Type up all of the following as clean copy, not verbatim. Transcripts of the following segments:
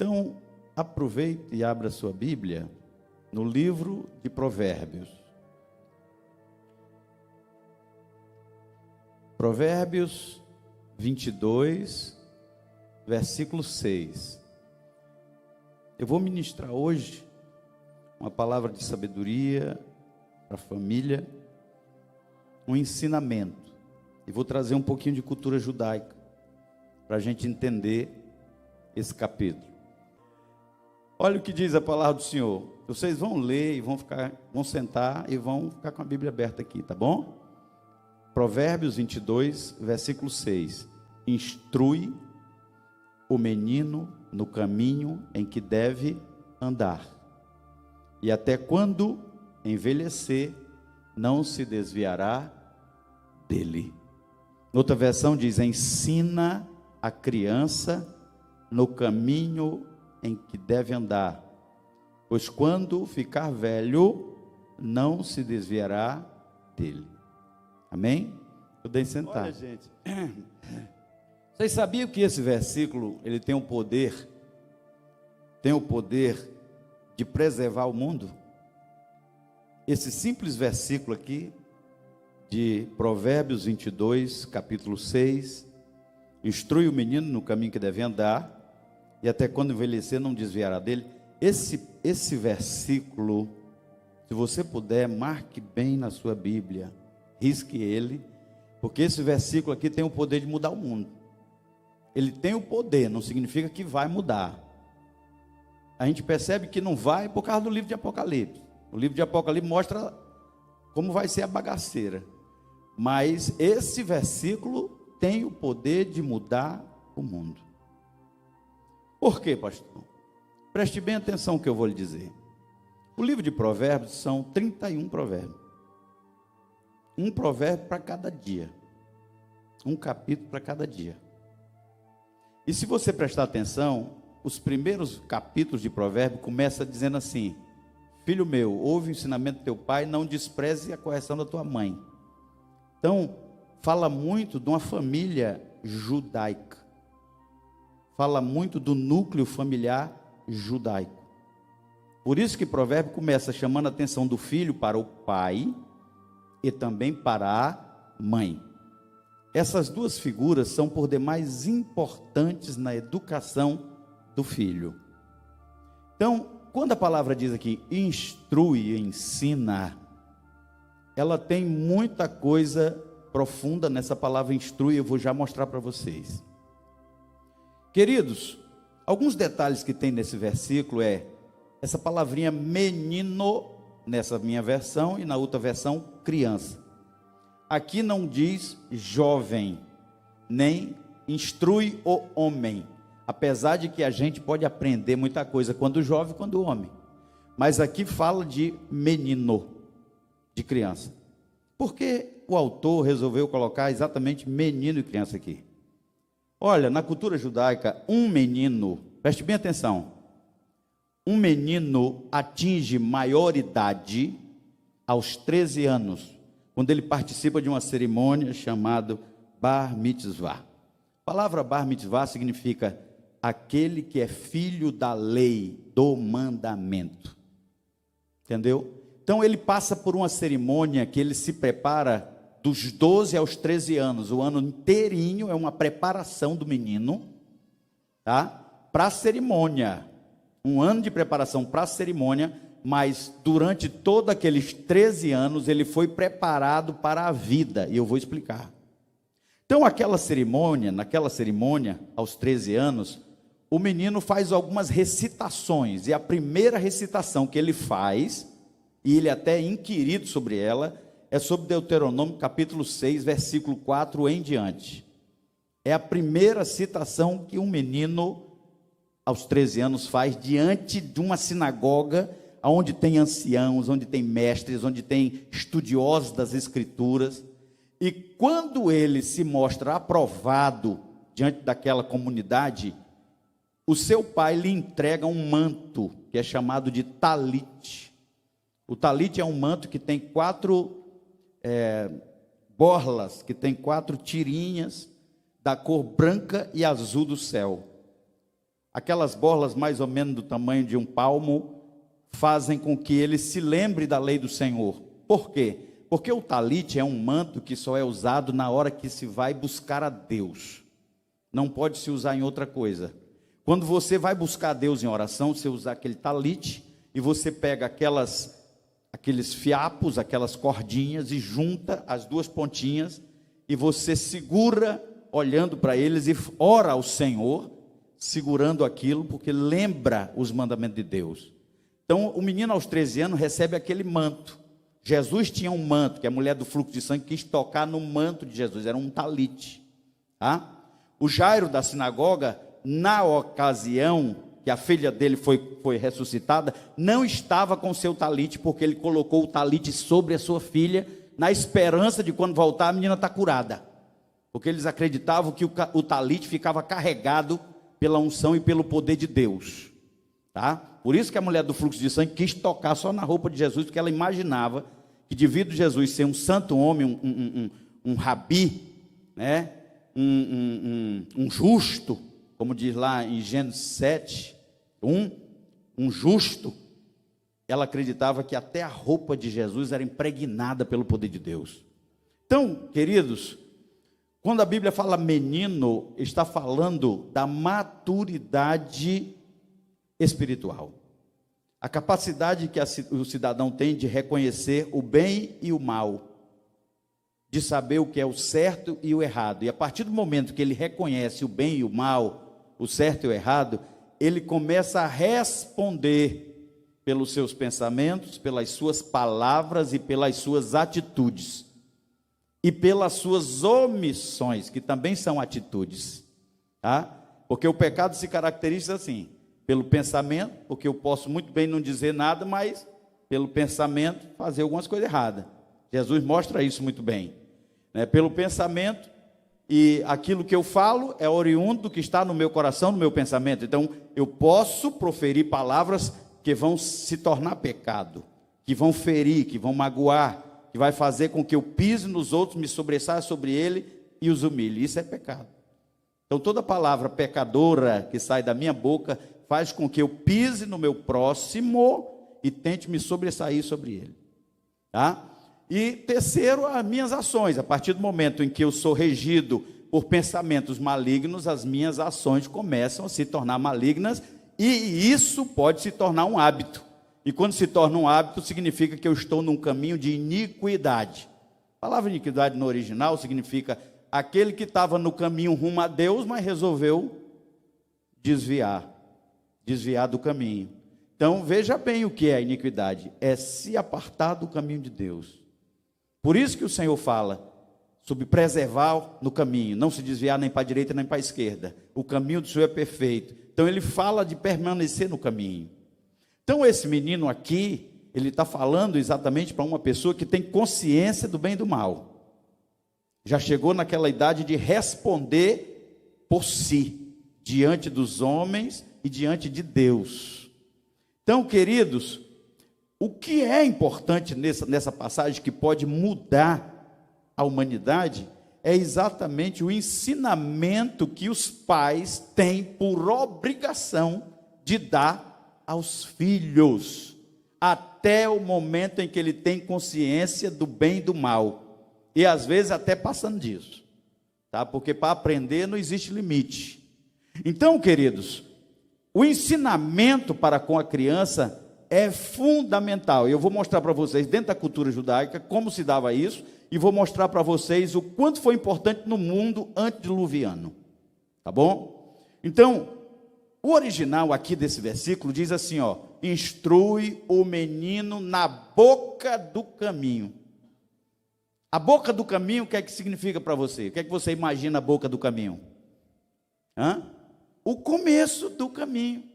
Então, aproveite e abra sua Bíblia no livro de Provérbios. Provérbios 22, versículo 6. Eu vou ministrar hoje uma palavra de sabedoria para a família, um ensinamento. E vou trazer um pouquinho de cultura judaica, para a gente entender esse capítulo. Olha o que diz a palavra do Senhor. Vocês vão ler e vão sentar e vão ficar com a Bíblia aberta aqui, tá bom? Provérbios 22, versículo 6. Instrui o menino no caminho em que deve andar, e até quando envelhecer, não se desviará dele. Outra versão diz: ensina a criança no caminho em que deve andar, pois quando ficar velho, não se desviará dele. Amém? Podem sentar. Olha, gente, vocês sabiam que esse versículo, ele tem o poder de preservar o mundo? Esse simples versículo aqui, de Provérbios 22, capítulo 6, instrui o menino no caminho que deve andar, e até quando envelhecer não desviará dele. Esse versículo, se você puder, marque bem na sua Bíblia, risque ele, porque esse versículo aqui tem o poder de mudar o mundo. Ele tem o poder, não significa que vai mudar. A gente percebe que não vai por causa do livro de Apocalipse. O livro de Apocalipse mostra como vai ser a bagaceira. Mas esse versículo tem o poder de mudar o mundo. Por quê, pastor? Preste bem atenção no que eu vou lhe dizer. O livro de Provérbios são 31 provérbios. Um provérbio para cada dia. Um capítulo para cada dia. E se você prestar atenção, os primeiros capítulos de Provérbios começam dizendo assim: filho meu, ouve o ensinamento do teu pai, não despreze a correção da tua mãe. Então, fala muito de uma família judaica. Fala muito do núcleo familiar judaico. Por isso que Provérbio começa chamando a atenção do filho para o pai e também para a mãe. Essas duas figuras são por demais importantes na educação do filho. Então, quando a palavra diz aqui, instrui, ensina, ela tem muita coisa profunda nessa palavra instrui, eu vou já mostrar para vocês. Queridos, alguns detalhes que tem nesse versículo essa palavrinha menino, nessa minha versão, e na outra versão, criança. Aqui não diz jovem, nem instrui o homem, apesar de que a gente pode aprender muita coisa quando jovem e quando homem, mas aqui fala de menino, de criança. Por que o autor resolveu colocar exatamente menino e criança aqui? Olha, na cultura judaica, um menino, preste bem atenção, um menino atinge maioridade aos 13 anos, quando ele participa de uma cerimônia chamada Bar Mitzvah. A palavra Bar Mitzvah significa aquele que é filho da lei, do mandamento. Entendeu? Então ele passa por uma cerimônia que ele se prepara dos 12 aos 13 anos, o ano inteirinho é uma preparação do menino, tá? Para a cerimônia, um ano de preparação para a cerimônia, mas durante todos aqueles 13 anos, ele foi preparado para a vida, e eu vou explicar. Então naquela cerimônia, aos 13 anos, o menino faz algumas recitações, e a primeira recitação que ele faz, e ele até é inquirido sobre ela, é sobre Deuteronômio capítulo 6, versículo 4 em diante. É a primeira citação que um menino, aos 13 anos, faz diante de uma sinagoga, onde tem anciãos, onde tem mestres, onde tem estudiosos das escrituras. E quando ele se mostra aprovado diante daquela comunidade, o seu pai lhe entrega um manto, que é chamado de talit. O talit é um manto que tem 4 borlas, que tem 4 tirinhas da cor branca e azul do céu. aquelas borlas mais ou menos do tamanho de um palmo, fazem com que ele se lembre da lei do Senhor. Por quê? Porque o talite é um manto que só é usado na hora que se vai buscar a Deus. Não pode se usar em outra coisa. Quando você vai buscar a Deus em oração, você usa aquele talite e você pega aqueles fiapos, aquelas cordinhas e junta as duas pontinhas e você segura olhando para eles e ora ao Senhor, segurando aquilo, porque lembra os mandamentos de Deus. Então, o menino aos 13 anos recebe aquele manto. Jesus tinha um manto, que a mulher do fluxo de sangue quis tocar no manto de Jesus, era um talite. Tá? O Jairo da sinagoga, na ocasião que a filha dele foi ressuscitada, não estava com seu talite, porque ele colocou o talite sobre a sua filha, na esperança de quando voltar a menina estar curada. Porque eles acreditavam que o talite ficava carregado pela unção e pelo poder de Deus. Tá? Por isso que a mulher do fluxo de sangue quis tocar só na roupa de Jesus, porque ela imaginava que devido a Jesus ser um santo homem, um rabi, né? um justo, como diz lá em Gênesis 7, um justo, ela acreditava que até a roupa de Jesus era impregnada pelo poder de Deus. Então, queridos, quando a Bíblia fala menino, está falando da maturidade espiritual. A capacidade que o cidadão tem de reconhecer o bem e o mal, de saber o que é o certo e o errado. E a partir do momento que ele reconhece o bem e o mal, o certo e o errado, ele começa a responder pelos seus pensamentos, pelas suas palavras e pelas suas atitudes. E pelas suas omissões, que também são atitudes. Tá? Porque o pecado se caracteriza assim, pelo pensamento, porque eu posso muito bem não dizer nada, mas pelo pensamento fazer algumas coisas erradas. Jesus mostra isso muito bem. Né? Pelo pensamento, e aquilo que eu falo é oriundo do que está no meu coração, no meu pensamento. Então, eu posso proferir palavras que vão se tornar pecado, que vão ferir, que vão magoar, que vai fazer com que eu pise nos outros, me sobressaia sobre ele e os humilhe. Isso é pecado. Então, toda palavra pecadora que sai da minha boca faz com que eu pise no meu próximo e tente me sobressair sobre ele. Tá? E terceiro, as minhas ações. A partir do momento em que eu sou regido por pensamentos malignos, as minhas ações começam a se tornar malignas e isso pode se tornar um hábito. E quando se torna um hábito, significa que eu estou num caminho de iniquidade. A palavra iniquidade no original significa aquele que estava no caminho rumo a Deus, mas resolveu desviar do caminho. Então, veja bem o que é a iniquidade. É se apartar do caminho de Deus. Por isso que o Senhor fala sobre preservar no caminho, não se desviar nem para a direita nem para a esquerda. O caminho do Senhor é perfeito. Então, ele fala de permanecer no caminho. Então, esse menino aqui, ele está falando exatamente para uma pessoa que tem consciência do bem e do mal. Já chegou naquela idade de responder por si, diante dos homens e diante de Deus. Então, queridos, o que é importante nessa passagem que pode mudar a humanidade é exatamente o ensinamento que os pais têm por obrigação de dar aos filhos, até o momento em que ele tem consciência do bem e do mal, e às vezes até passando disso, tá? Porque para aprender não existe limite. Então, queridos, o ensinamento para com a criança é fundamental. Eu vou mostrar para vocês, dentro da cultura judaica, como se dava isso, e vou mostrar para vocês o quanto foi importante no mundo antediluviano, tá bom? Então, o original aqui desse versículo diz assim, ó, instrui o menino na boca do caminho. A boca do caminho, o que é que significa para você? O que é que você imagina a boca do caminho? O começo do caminho.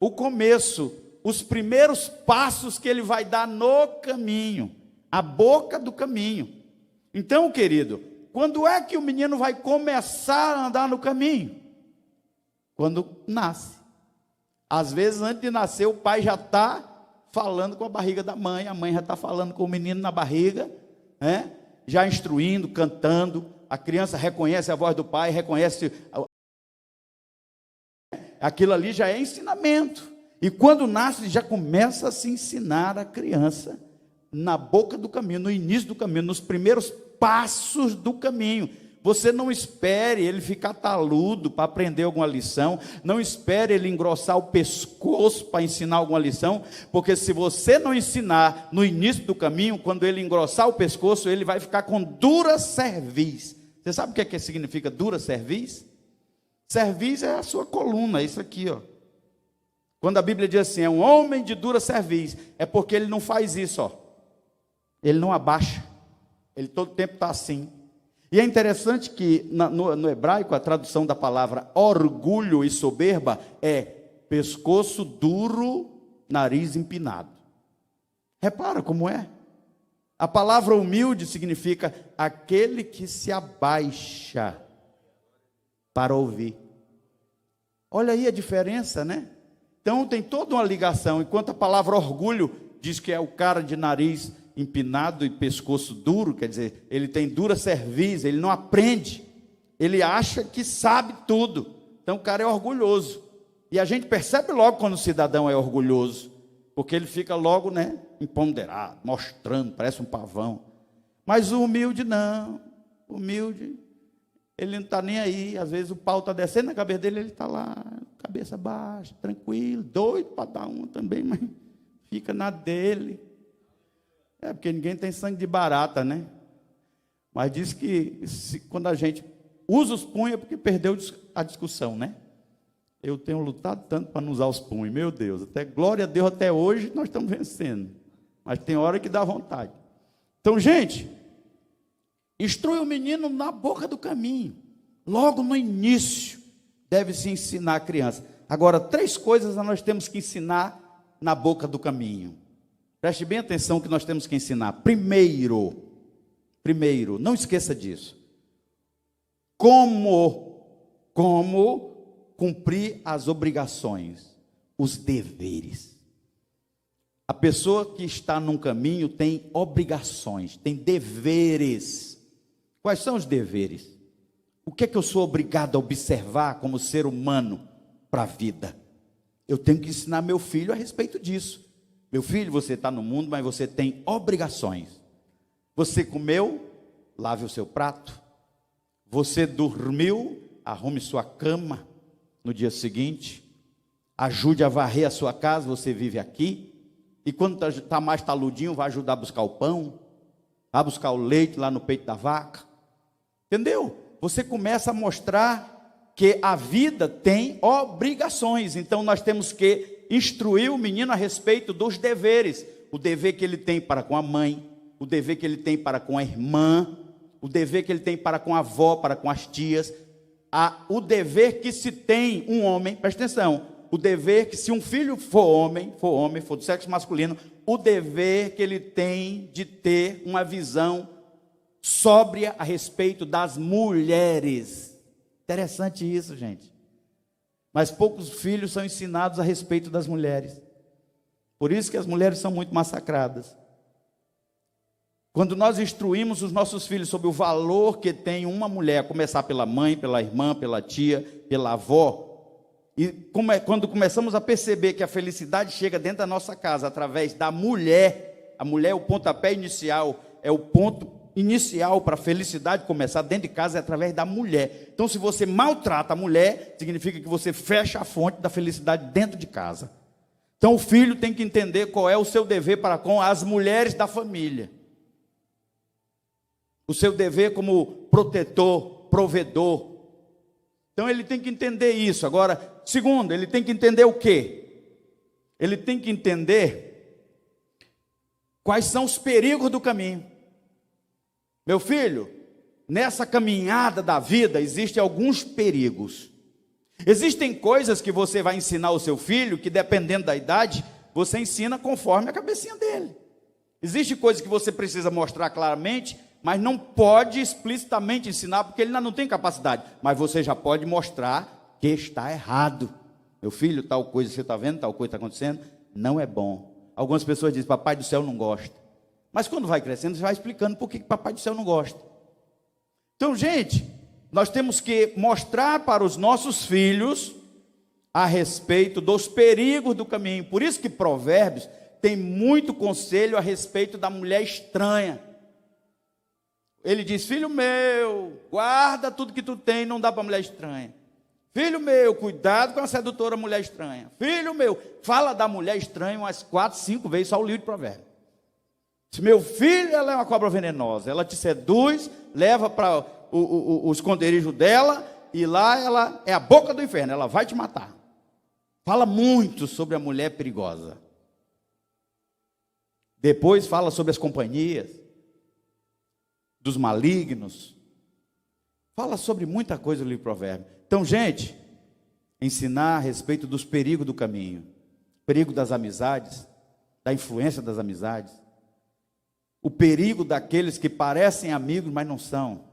O começo, os primeiros passos que ele vai dar no caminho. A boca do caminho. Então, querido, quando é que o menino vai começar a andar no caminho? Quando nasce. Às vezes, antes de nascer, o pai já está falando com a barriga da mãe, a mãe já está falando com o menino na barriga, né? Já instruindo, cantando, a criança reconhece a voz do pai, reconhece Aquilo ali já é ensinamento. E quando nasce, já começa a se ensinar a criança na boca do caminho, no início do caminho, nos primeiros passos do caminho. Você não espere ele ficar taludo para aprender alguma lição, não espere ele engrossar o pescoço para ensinar alguma lição, porque se você não ensinar no início do caminho, quando ele engrossar o pescoço, ele vai ficar com dura cerviz. Você sabe o que significa dura cerviz? Cerviz é a sua coluna, é isso aqui, ó. Quando a Bíblia diz assim, é um homem de dura cerviz, é porque ele não faz isso, ó. Ele não abaixa, ele todo tempo está assim. E é interessante que no hebraico a tradução da palavra orgulho e soberba é pescoço duro, nariz empinado. Repara como é. A palavra humilde significa aquele que se abaixa para ouvir. Olha aí a diferença, né? Então tem toda uma ligação. Enquanto a palavra orgulho diz que é o cara de nariz empinado e pescoço duro, quer dizer, ele tem dura cerviz, ele não aprende, ele acha que sabe tudo. Então o cara é orgulhoso. E a gente percebe logo quando o cidadão é orgulhoso, porque ele fica logo, né, empoderado, mostrando, parece um pavão. Mas o humilde não, o humilde, ele não está nem aí. Às vezes o pau está descendo na cabeça dele, ele está lá, cabeça baixa, tranquilo, doido para dar uma também, mas fica na dele. É porque ninguém tem sangue de barata, né? Mas diz que quando a gente usa os punhos é porque perdeu a discussão, né? Eu tenho lutado tanto para não usar os punhos, meu Deus, até glória a Deus, até hoje nós estamos vencendo. Mas tem hora que dá vontade. Então, gente, instrui o menino na boca do caminho. Logo no início, deve-se ensinar a criança. Agora, 3 coisas nós temos que ensinar na boca do caminho. Preste bem atenção que nós temos que ensinar. Primeiro, não esqueça disso. Como cumprir as obrigações, os deveres. A pessoa que está num caminho tem obrigações, tem deveres. Quais são os deveres? O que é que eu sou obrigado a observar como ser humano para a vida? Eu tenho que ensinar meu filho a respeito disso. Meu filho, você está no mundo, mas você tem obrigações. Você comeu, lave o seu prato. Você dormiu, arrume sua cama no dia seguinte. Ajude a varrer a sua casa, você vive aqui. E quando está mais taludinho, vai ajudar a buscar o pão. Vai buscar o leite lá no peito da vaca. Entendeu? Você começa a mostrar que a vida tem obrigações. Então nós temos que instruir o menino a respeito dos deveres. O dever que ele tem para com a mãe, o dever que ele tem para com a irmã, o dever que ele tem para com a avó, para com as tias, o dever que se tem um homem, presta atenção, o dever que se um filho for homem, for do sexo masculino, o dever que ele tem de ter uma visão sóbria a respeito das mulheres. Interessante isso, gente. Mas poucos filhos são ensinados a respeito das mulheres. Por isso que as mulheres são muito massacradas. Quando nós instruímos os nossos filhos sobre o valor que tem uma mulher, a começar pela mãe, pela irmã, pela tia, pela avó, e quando começamos a perceber que a felicidade chega dentro da nossa casa através da mulher, a mulher é o pontapé inicial, é o ponto inicial para a felicidade começar dentro de casa é através da mulher. Então, se você maltrata a mulher, significa que você fecha a fonte da felicidade dentro de casa. Então, o filho tem que entender qual é o seu dever para com as mulheres da família. O seu dever como protetor, provedor. Então, ele tem que entender isso. Agora, segundo, ele tem que entender o quê? Ele tem que entender quais são os perigos do caminho. Meu filho, nessa caminhada da vida existem alguns perigos. Existem coisas que você vai ensinar ao seu filho que, dependendo da idade, você ensina conforme a cabecinha dele. Existe coisa que você precisa mostrar claramente, mas não pode explicitamente ensinar, porque ele ainda não tem capacidade. Mas você já pode mostrar que está errado. Meu filho, tal coisa você está vendo, tal coisa está acontecendo, não é bom. Algumas pessoas dizem, papai do céu não gosta. Mas quando vai crescendo, você vai explicando por que papai do céu não gosta. Então, gente, nós temos que mostrar para os nossos filhos a respeito dos perigos do caminho. Por isso que Provérbios tem muito conselho a respeito da mulher estranha. Ele diz: filho meu, guarda tudo que tu tem, não dá para mulher estranha. Filho meu, cuidado com a sedutora mulher estranha. Filho meu, fala da mulher estranha umas 4, 5 vezes, só o livro de Provérbios. Se meu filho, ela é uma cobra venenosa, ela te seduz, leva para o esconderijo dela, e lá ela é a boca do inferno, ela vai te matar. Fala muito sobre a mulher perigosa. Depois fala sobre as companhias dos malignos. Fala sobre muita coisa no livro de Provérbios. Então, gente, ensinar a respeito dos perigos do caminho, perigo das amizades, da influência das amizades, o perigo daqueles que parecem amigos, mas não são.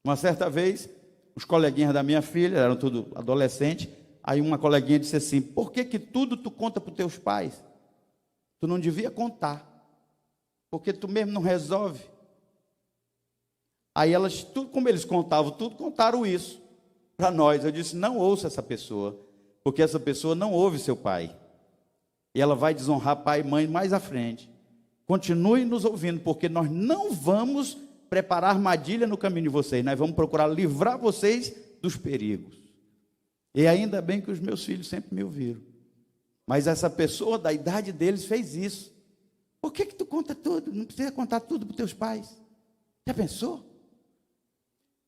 Uma certa vez, os coleguinhas da minha filha, eram tudo adolescente, aí uma coleguinha disse assim: por que tudo tu conta para os teus pais? Tu não devia contar, porque tu mesmo não resolve. Aí elas, tudo como eles contavam, tudo contaram isso para nós. Eu disse: não ouça essa pessoa, porque essa pessoa não ouve seu pai, e ela vai desonrar pai e mãe mais à frente. Continue nos ouvindo, porque nós não vamos preparar armadilha no caminho de vocês, nós vamos procurar livrar vocês dos perigos. E ainda bem que os meus filhos sempre me ouviram. Mas essa pessoa da idade deles fez isso. Por que tu conta tudo? Não precisa contar tudo para os teus pais. Já pensou?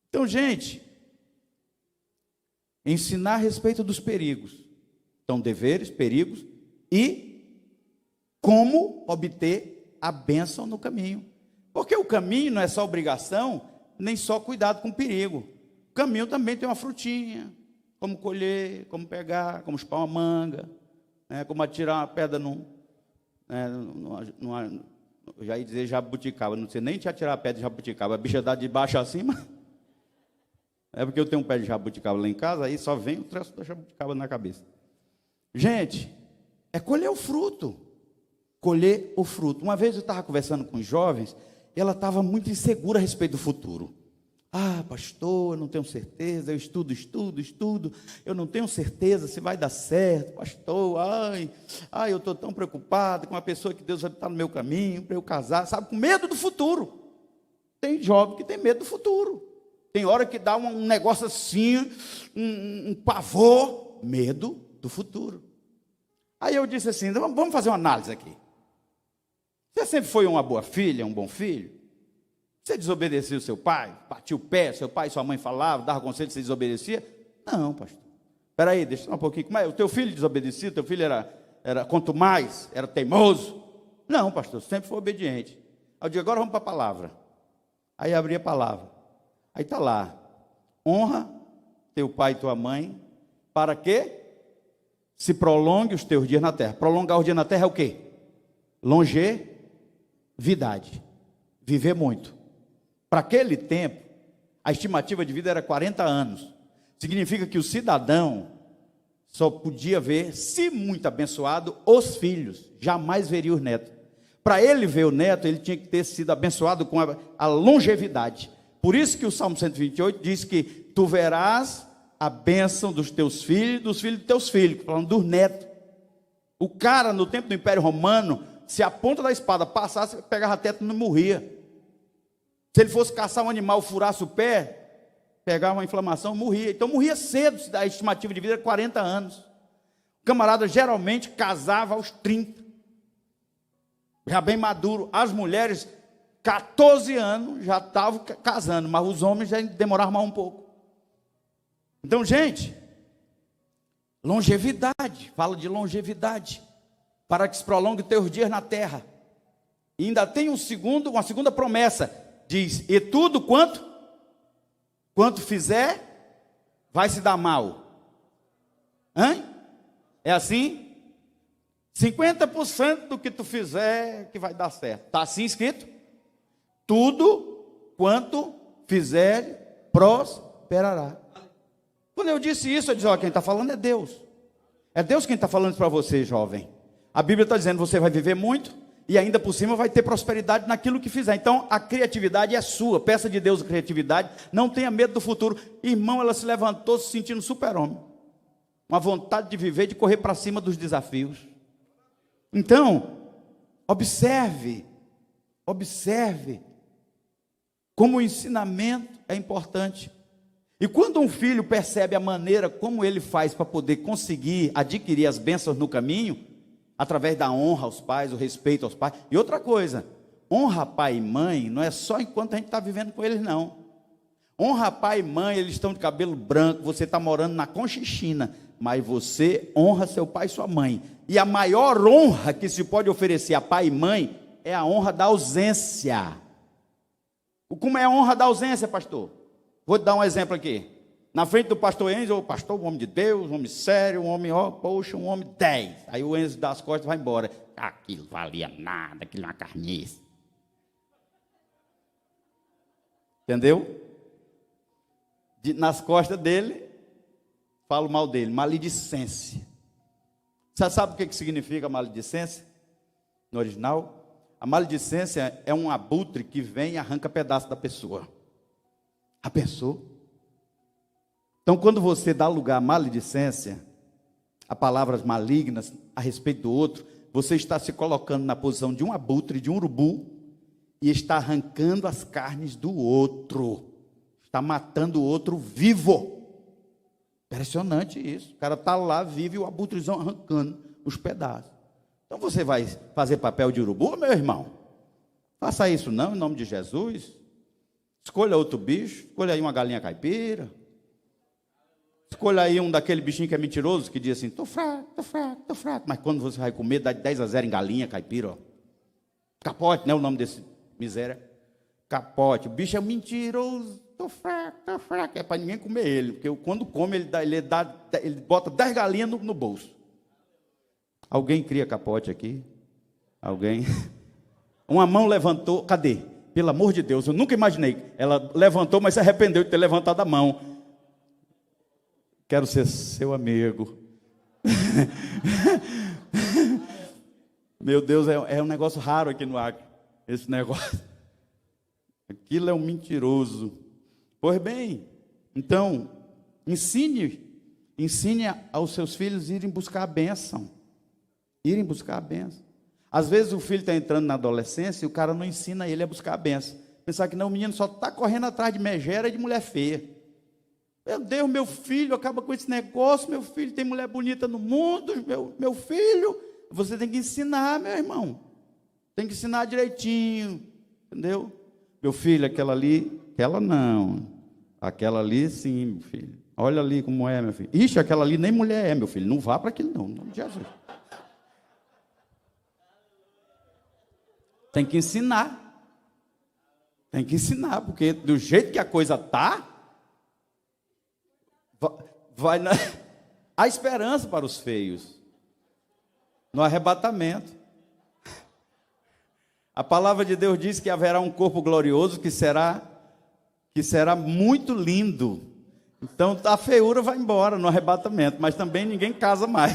Então, gente, ensinar a respeito dos perigos. Então, deveres, perigos e como obter a bênção no caminho. Porque o caminho não é só obrigação, nem só cuidado com o perigo. O caminho também tem uma frutinha, como colher, como pegar, como chupar uma manga, como atirar uma pedra eu já ia dizer jabuticaba, não sei nem te atirar a pedra de jabuticaba, a bicha dá de baixo acima. É porque eu tenho um pé de jabuticaba lá em casa, aí só vem o traço da jabuticaba na cabeça. Gente, é colher o fruto. Colher o fruto. Uma vez eu estava conversando com os jovens, e ela estava muito insegura a respeito do futuro. Ah, pastor, eu não tenho certeza, eu estudo, eu não tenho certeza se vai dar certo, pastor, eu estou tão preocupado com uma pessoa que Deus vai estar no meu caminho, para eu casar, sabe, com medo do futuro. Tem jovem que tem medo do futuro. Tem hora que dá um negócio assim, um pavor, medo do futuro. Aí eu disse assim: vamos fazer uma análise aqui. Você sempre foi uma boa filha, um bom filho? Você desobedeceu seu pai? Partiu o pé, seu pai e sua mãe falavam, dava conselho, você desobedecia? Não, pastor. Espera aí, deixa eu um pouquinho. Como é? O teu filho desobedecia? O teu filho era quanto mais? Era teimoso? Não, pastor, sempre foi obediente. Aí eu digo: agora vamos para a palavra. Aí abri a palavra. Aí está lá: honra teu pai e tua mãe, para que se prolongue os teus dias na terra. Prolongar os dias na terra é o quê? Longevidade. Viver muito. Para aquele tempo, a estimativa de vida era 40 anos. Significa que o cidadão só podia ver, se muito abençoado, os filhos. Jamais veria os netos. Para ele ver o neto, ele tinha que ter sido abençoado com a longevidade. Por isso que o Salmo 128 diz que tu verás a bênção dos teus filhos e dos filhos dos teus filhos, falando dos netos. O cara, no tempo do Império Romano, se a ponta da espada passasse, pegava teto e não morria. Se ele fosse caçar um animal, furasse o pé, pegava uma inflamação, morria. Então morria cedo, a estimativa de vida era 40 anos. O camarada geralmente casava aos 30, já bem maduro. As mulheres, 14 anos, já estavam casando, mas os homens já demoravam mais um pouco. Então, gente, longevidade, fala de longevidade, para que se prolongue teus dias na terra. E ainda tem uma segunda promessa, diz: e tudo quanto fizer, vai se dar mal. É assim? 50% do que tu fizer que vai dar certo. Está assim escrito? Tudo quanto fizer, prosperará. Quando eu disse isso, eu disse: quem está falando é Deus. É Deus quem está falando isso para você, jovem. A Bíblia está dizendo: você vai viver muito e ainda por cima vai ter prosperidade naquilo que fizer. Então a criatividade é sua. Peça de Deus a criatividade. Não tenha medo do futuro. Irmão, ela se levantou se sentindo super-homem. uma vontade de viver, de correr para cima dos desafios. Então, observe como o ensinamento é importante. E quando um filho percebe a maneira como ele faz para poder conseguir adquirir as bênçãos no caminho, através da honra aos pais, o respeito aos pais. E outra coisa, honra pai e mãe não é só enquanto a gente está vivendo com eles, não. Honra pai e mãe, eles estão de cabelo branco, você está morando na Conchichina, mas você honra seu pai e sua mãe. E a maior honra que se pode oferecer a pai e mãe é a honra da ausência. Como é a honra da ausência, pastor? Vou te dar um exemplo aqui. Na frente do pastor Enzo, o pastor, um homem de Deus, um homem sério, um homem, poxa, um homem 10. Aí o Enzo dá as costas e vai embora. Aquilo valia nada, aquilo é uma carniça. Entendeu? Nas costas dele, falo mal dele, maledicência. Você sabe o que significa maledicência? No original, a maledicência é um abutre que vem e arranca pedaço da pessoa. A pessoa. Então, quando você dá lugar à maledicência, a palavras malignas a respeito do outro, você está se colocando na posição de um abutre, de um urubu, e está arrancando as carnes do outro. Está matando o outro vivo. Impressionante isso. O cara está lá vivo e o abutrezão arrancando os pedaços. Então você vai fazer papel de urubu, meu irmão? Faça isso não, em nome de Jesus. Escolha outro bicho, escolha aí uma galinha caipira. Escolha aí um daquele bichinho que é mentiroso, que diz assim, tô fraco. Mas quando você vai comer, dá de 10-0 em galinha caipira, ó. Capote, né, o nome desse miséria. Capote, o bicho é mentiroso, tô fraco. É para ninguém comer ele, porque quando come, ele bota 10 galinhas no bolso. Alguém cria capote aqui? Alguém? Uma mão levantou, cadê? Pelo amor de Deus, eu nunca imaginei. Ela levantou, mas se arrependeu de ter levantado a mão. Quero ser seu amigo. Meu Deus, é um negócio raro aqui no Acre, esse negócio. Aquilo é um mentiroso. Pois bem, então, ensine aos seus filhos irem buscar a bênção. Irem buscar a bênção. Às vezes o filho está entrando na adolescência e o cara não ensina ele a buscar a bênção. Pensar que não, o menino só está correndo atrás de megera e de mulher feia. Meu Deus, meu filho acaba com esse negócio, meu filho tem mulher bonita no mundo, meu filho. Você tem que ensinar, meu irmão. Tem que ensinar direitinho, entendeu? Meu filho, aquela ali, aquela não. Aquela ali sim, meu filho. Olha ali como é, meu filho. Ixi, aquela ali nem mulher é, meu filho. Não vá para aquilo não, em nome de Jesus. Tem que ensinar. Tem que ensinar, porque do jeito que a coisa está, há esperança para os feios. No arrebatamento. A palavra de Deus diz que haverá um corpo glorioso que será muito lindo. Então a feiura vai embora no arrebatamento, mas também ninguém casa mais.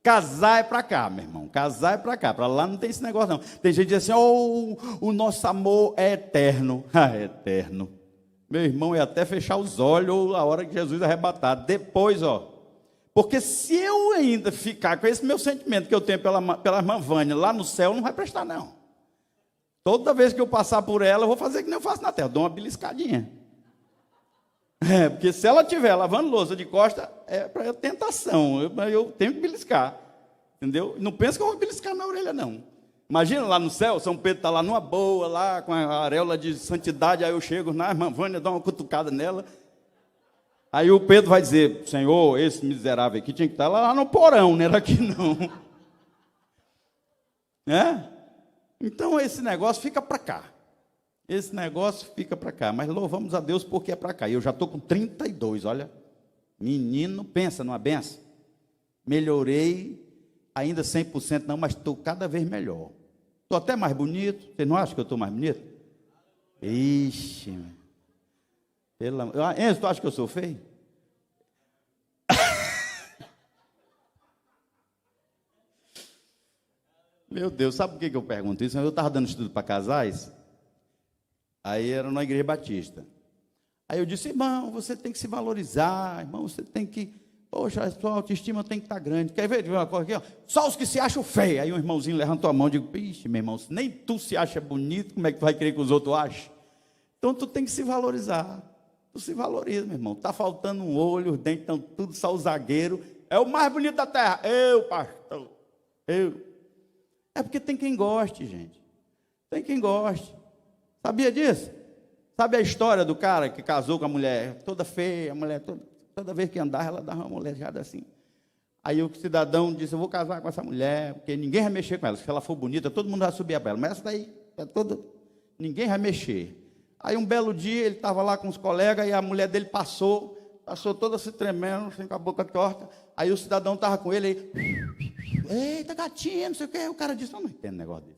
Casar é para cá, meu irmão. Casar é para cá. Para lá não tem esse negócio, não. Tem gente que diz assim, o nosso amor é eterno. Ah, é eterno. Meu irmão, é até fechar os olhos ou a hora que Jesus arrebatar. Depois, porque se eu ainda ficar com esse meu sentimento que eu tenho pela irmã Vânia lá no céu, não vai prestar, não. Toda vez que eu passar por ela, eu vou fazer que nem eu faço na terra. Dou uma beliscadinha. Porque se ela estiver lavando louça de costa, é para tentação. Eu tenho que beliscar. Entendeu? Não pensa que eu vou beliscar na orelha, não. Imagina lá no céu, São Pedro está lá numa boa, lá com a auréola de santidade, aí eu chego na irmã Vânia, dou uma cutucada nela. Aí o Pedro vai dizer, Senhor, esse miserável aqui tinha que estar lá no porão, não era aqui não. Então esse negócio fica para cá. Esse negócio fica para cá, mas louvamos a Deus porque é para cá. E eu já estou com 32, olha. Menino, pensa numa benção. Melhorei, ainda 100% não, mas estou cada vez melhor. Estou até mais bonito. Você não acha que eu estou mais bonito? Ixi. Enzo, tu acha que eu sou feio? Meu Deus, sabe por que eu pergunto isso? Eu estava dando estudo para casais. Aí era na igreja batista. Aí eu disse, irmão, você tem que se valorizar, irmão, você tem que Poxa, a sua autoestima tem que estar grande. Quer ver uma coisa aqui? Ó? Só os que se acham feios. Aí um irmãozinho levantou a mão e digo, ixi, meu irmão, se nem tu se acha bonito, como é que tu vai querer que os outros achem? Então tu tem que se valorizar. Tu se valoriza, meu irmão. Está faltando um olho, os dentes estão tudo só o zagueiro. É o mais bonito da terra. Eu, pastor. Eu. É porque tem quem goste, gente. Tem quem goste. Sabia disso? Sabe a história do cara que casou com a mulher toda feia, a mulher toda vez que andava, ela dava uma molejada assim. Aí o cidadão disse, eu vou casar com essa mulher, porque ninguém vai mexer com ela. Se ela for bonita, todo mundo vai subir a ela. Mas essa daí, ninguém vai mexer. Aí um belo dia, ele estava lá com os colegas, e a mulher dele passou toda se tremendo, assim, com a boca torta. Aí o cidadão estava com ele, eita, gatinha, não sei o quê. O cara disse, não entendo negócio desse.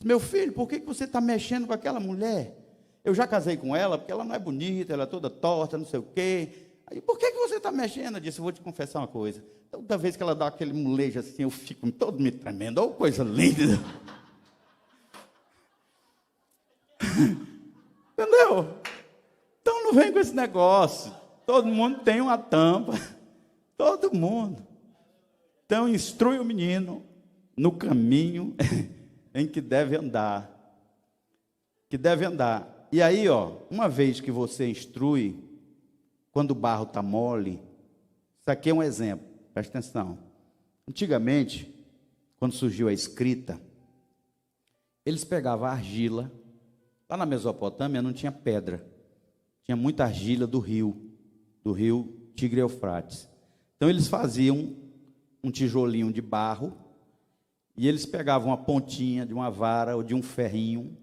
Meu filho, por que você está mexendo com aquela mulher? Eu já casei com ela, porque ela não é bonita, ela é toda torta, não sei o quê. Aí, por que você está mexendo? Eu disse, eu vou te confessar uma coisa. Toda vez que ela dá aquele molejo assim, eu fico todo me tremendo. Oh, coisa linda. Entendeu? Então não vem com esse negócio. Todo mundo tem uma tampa. Todo mundo. Então instrui o menino no caminho em que deve andar. Que deve andar. E aí, ó, uma vez que você instrui, quando o barro está mole, isso aqui é um exemplo, presta atenção. Antigamente, quando surgiu a escrita, eles pegavam a argila, lá na Mesopotâmia não tinha pedra, tinha muita argila do rio Tigre e Eufrates. Então eles faziam um tijolinho de barro, e eles pegavam uma pontinha de uma vara ou de um ferrinho,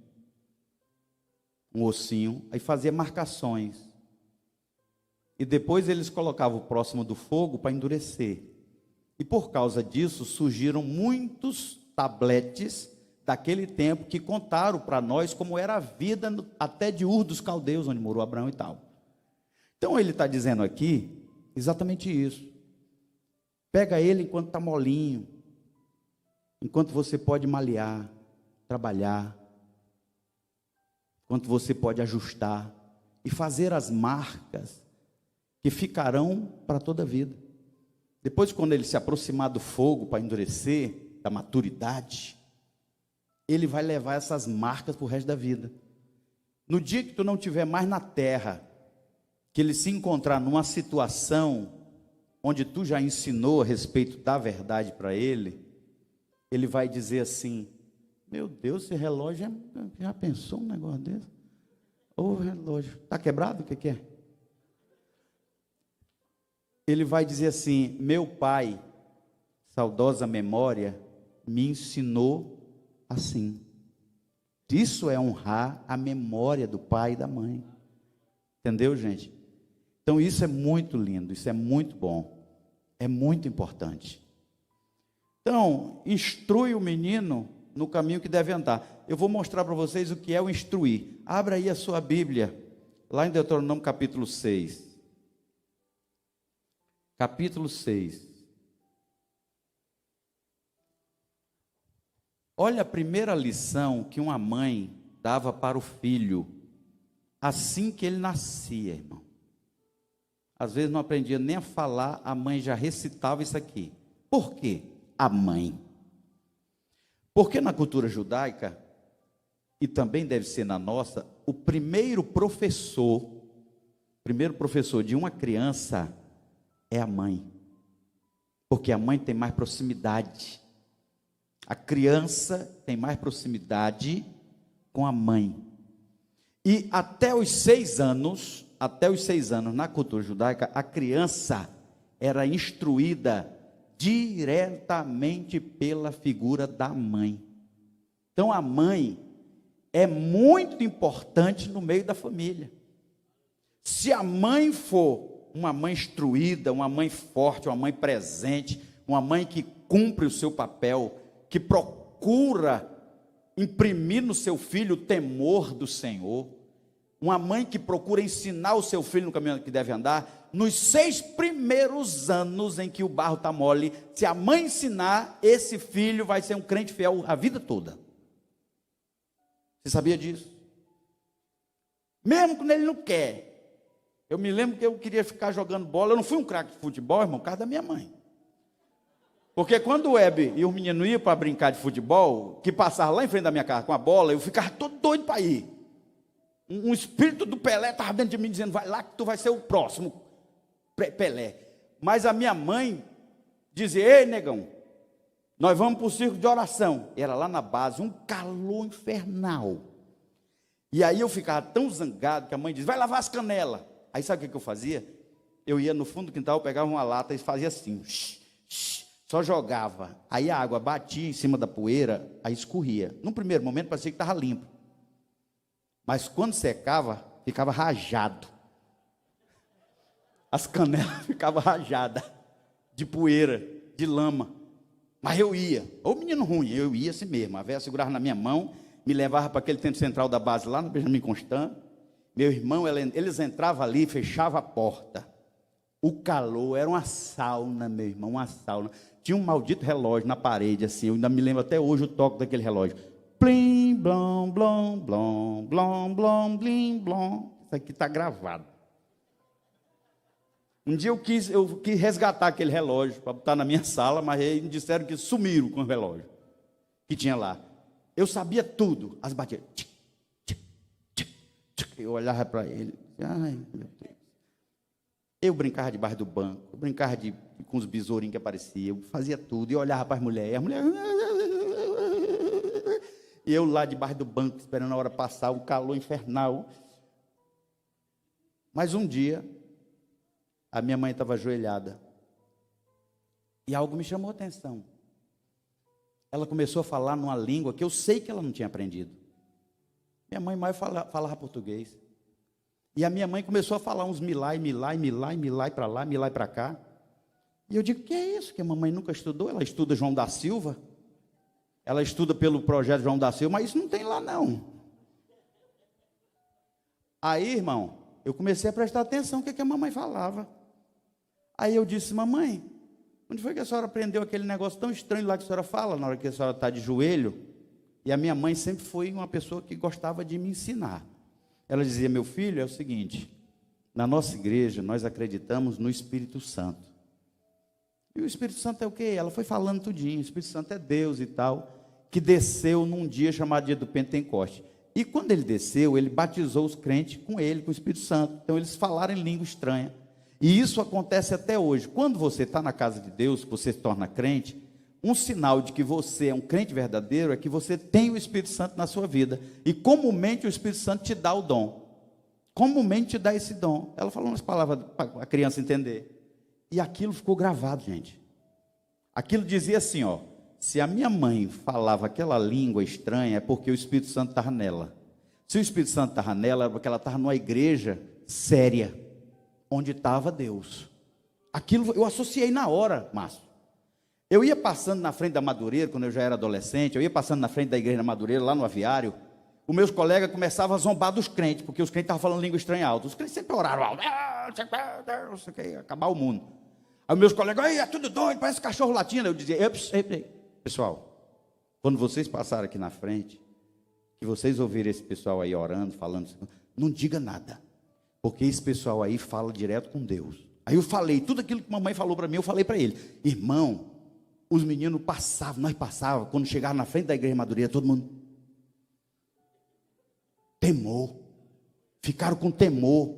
um ossinho, aí fazia marcações. E depois eles colocavam próximo do fogo para endurecer. E por causa disso surgiram muitos tabletes daquele tempo que contaram para nós como era a vida até de Ur dos Caldeus, onde morou Abraão e tal. Então ele está dizendo aqui exatamente isso. Pega ele enquanto está molinho, enquanto você pode malhar, trabalhar, enquanto você pode ajustar e fazer as marcas que ficarão para toda a vida. Depois, quando ele se aproximar do fogo para endurecer, da maturidade, ele vai levar essas marcas para o resto da vida. No dia que tu não estiver mais na terra, que ele se encontrar numa situação onde tu já ensinou a respeito da verdade para ele, ele vai dizer assim, meu Deus, esse relógio, já pensou um negócio desse? Ô relógio, está quebrado? O que é? Ele vai dizer assim, meu pai, saudosa memória, me ensinou assim. Isso é honrar a memória do pai e da mãe. Entendeu, gente? Então isso é muito lindo, isso é muito bom, é muito importante. Então, instrui o menino no caminho que deve andar. Eu vou mostrar para vocês o que é o instruir. Abra aí a sua Bíblia, lá em Deuteronômio capítulo 6. Capítulo 6. Olha a primeira lição que uma mãe dava para o filho, assim que ele nascia, irmão. Às vezes não aprendia nem a falar, a mãe já recitava isso aqui. Por quê? A mãe. Porque na cultura judaica, e também deve ser na nossa, o primeiro professor de uma criança é a mãe. Porque a mãe tem mais proximidade. A criança tem mais proximidade com a mãe. E até os 6 anos, na cultura judaica, a criança era instruída diretamente pela figura da mãe. Então a mãe é muito importante no meio da família. Se a mãe for uma mãe instruída, uma mãe forte, uma mãe presente, uma mãe que cumpre o seu papel, que procura imprimir no seu filho o temor do Senhor, uma mãe que procura ensinar o seu filho no caminho que deve andar, nos 6 primeiros anos em que o barro está mole, se a mãe ensinar, esse filho vai ser um crente fiel a vida toda. Você sabia disso? Mesmo quando ele não quer, Eu me lembro que eu queria ficar jogando bola. Eu não fui um craque de futebol, irmão, por causa da minha mãe. Porque quando o Web e o menino iam para brincar de futebol, que passava lá em frente da minha casa com a bola, eu ficava todo doido para ir. Um espírito do Pelé estava dentro de mim dizendo, vai lá que tu vai ser o próximo Pelé. Mas a minha mãe dizia, ei, negão, nós vamos para o circo de oração. Era lá na base, um calor infernal. E aí eu ficava tão zangado que a mãe dizia, vai lavar as canelas. Aí sabe o que eu fazia? Eu ia no fundo do quintal, pegava uma lata e fazia assim, só jogava. Aí a água batia em cima da poeira, aí escorria. No primeiro momento parecia que estava limpo. Mas quando secava, ficava rajado. As canelas ficavam rajadas de poeira, de lama. Mas eu ia. Ô menino ruim, eu ia assim mesmo. A véia segurava na minha mão, me levava para aquele centro central da base lá no Benjamin Constant. Meu irmão, eles entravam ali, fechavam a porta. O calor era uma sauna, meu irmão, uma sauna. Tinha um maldito relógio na parede, assim, eu ainda me lembro até hoje o toque daquele relógio. Plim, blom, blom, blom, blom, blom, blim, blom. Isso aqui está gravado. Um dia eu quis resgatar aquele relógio para botar na minha sala, mas eles me disseram que sumiram com o relógio que tinha lá. Eu sabia tudo, as batidas. Eu olhava para ele, ai, meu Deus. Eu brincava debaixo do banco, eu brincava com os besourinhos que apareciam, eu fazia tudo, e olhava para as mulheres, e as mulheres... E eu lá debaixo do banco, esperando a hora passar, o calor infernal. Mas um dia, a minha mãe estava ajoelhada, e algo me chamou a atenção. Ela começou a falar numa língua que eu sei que ela não tinha aprendido. Minha mãe mais falava português. E a minha mãe começou a falar uns milai para lá, milai para cá. E eu digo, que é isso? Que a mamãe nunca estudou? Ela estuda João da Silva. Ela estuda pelo projeto João da Silva, mas isso não tem lá não. Aí, irmão, eu comecei a prestar atenção no que a mamãe falava. Aí eu disse, mamãe, onde foi que a senhora aprendeu aquele negócio tão estranho lá que a senhora fala, na hora que a senhora está de joelho? E a minha mãe sempre foi uma pessoa que gostava de me ensinar. Ela dizia, meu filho, é o seguinte, na nossa igreja nós acreditamos no Espírito Santo. E o Espírito Santo é o quê? Ela foi falando tudinho, o Espírito Santo é Deus e tal, que desceu num dia chamado dia do Pentecoste. E quando ele desceu, ele batizou os crentes com ele, com o Espírito Santo. Então eles falaram em língua estranha. E isso acontece até hoje. Quando você está na casa de Deus, que você se torna crente, um sinal de que você é um crente verdadeiro é que você tem o Espírito Santo na sua vida. E comumente o Espírito Santo te dá o dom. Comumente te dá esse dom. Ela falou umas palavras para a criança entender. E aquilo ficou gravado, gente. Aquilo dizia assim, ó. Se a minha mãe falava aquela língua estranha, é porque o Espírito Santo estava nela. Se o Espírito Santo estava nela, é porque ela estava numa igreja séria, onde estava Deus. Aquilo eu associei na hora, Márcio. Eu ia passando na frente da Madureira, quando eu já era adolescente, eu ia passando na frente da igreja da Madureira, lá no aviário, os meus colegas começavam a zombar dos crentes, porque os crentes estavam falando língua estranha alta. Os crentes sempre oraram alto, não sei o que, ia acabar o mundo. Aí os meus colegas, é tudo doido, parece cachorro latindo. Eu dizia, pessoal, quando vocês passarem aqui na frente, que vocês ouvirem esse pessoal aí orando, falando, não diga nada, porque esse pessoal aí fala direto com Deus. Aí eu falei, tudo aquilo que a mamãe falou para mim, eu falei para ele, irmão, os meninos passavam, nós passávamos, quando chegavam na frente da igreja de Madureira, todo mundo temor, ficaram com temor,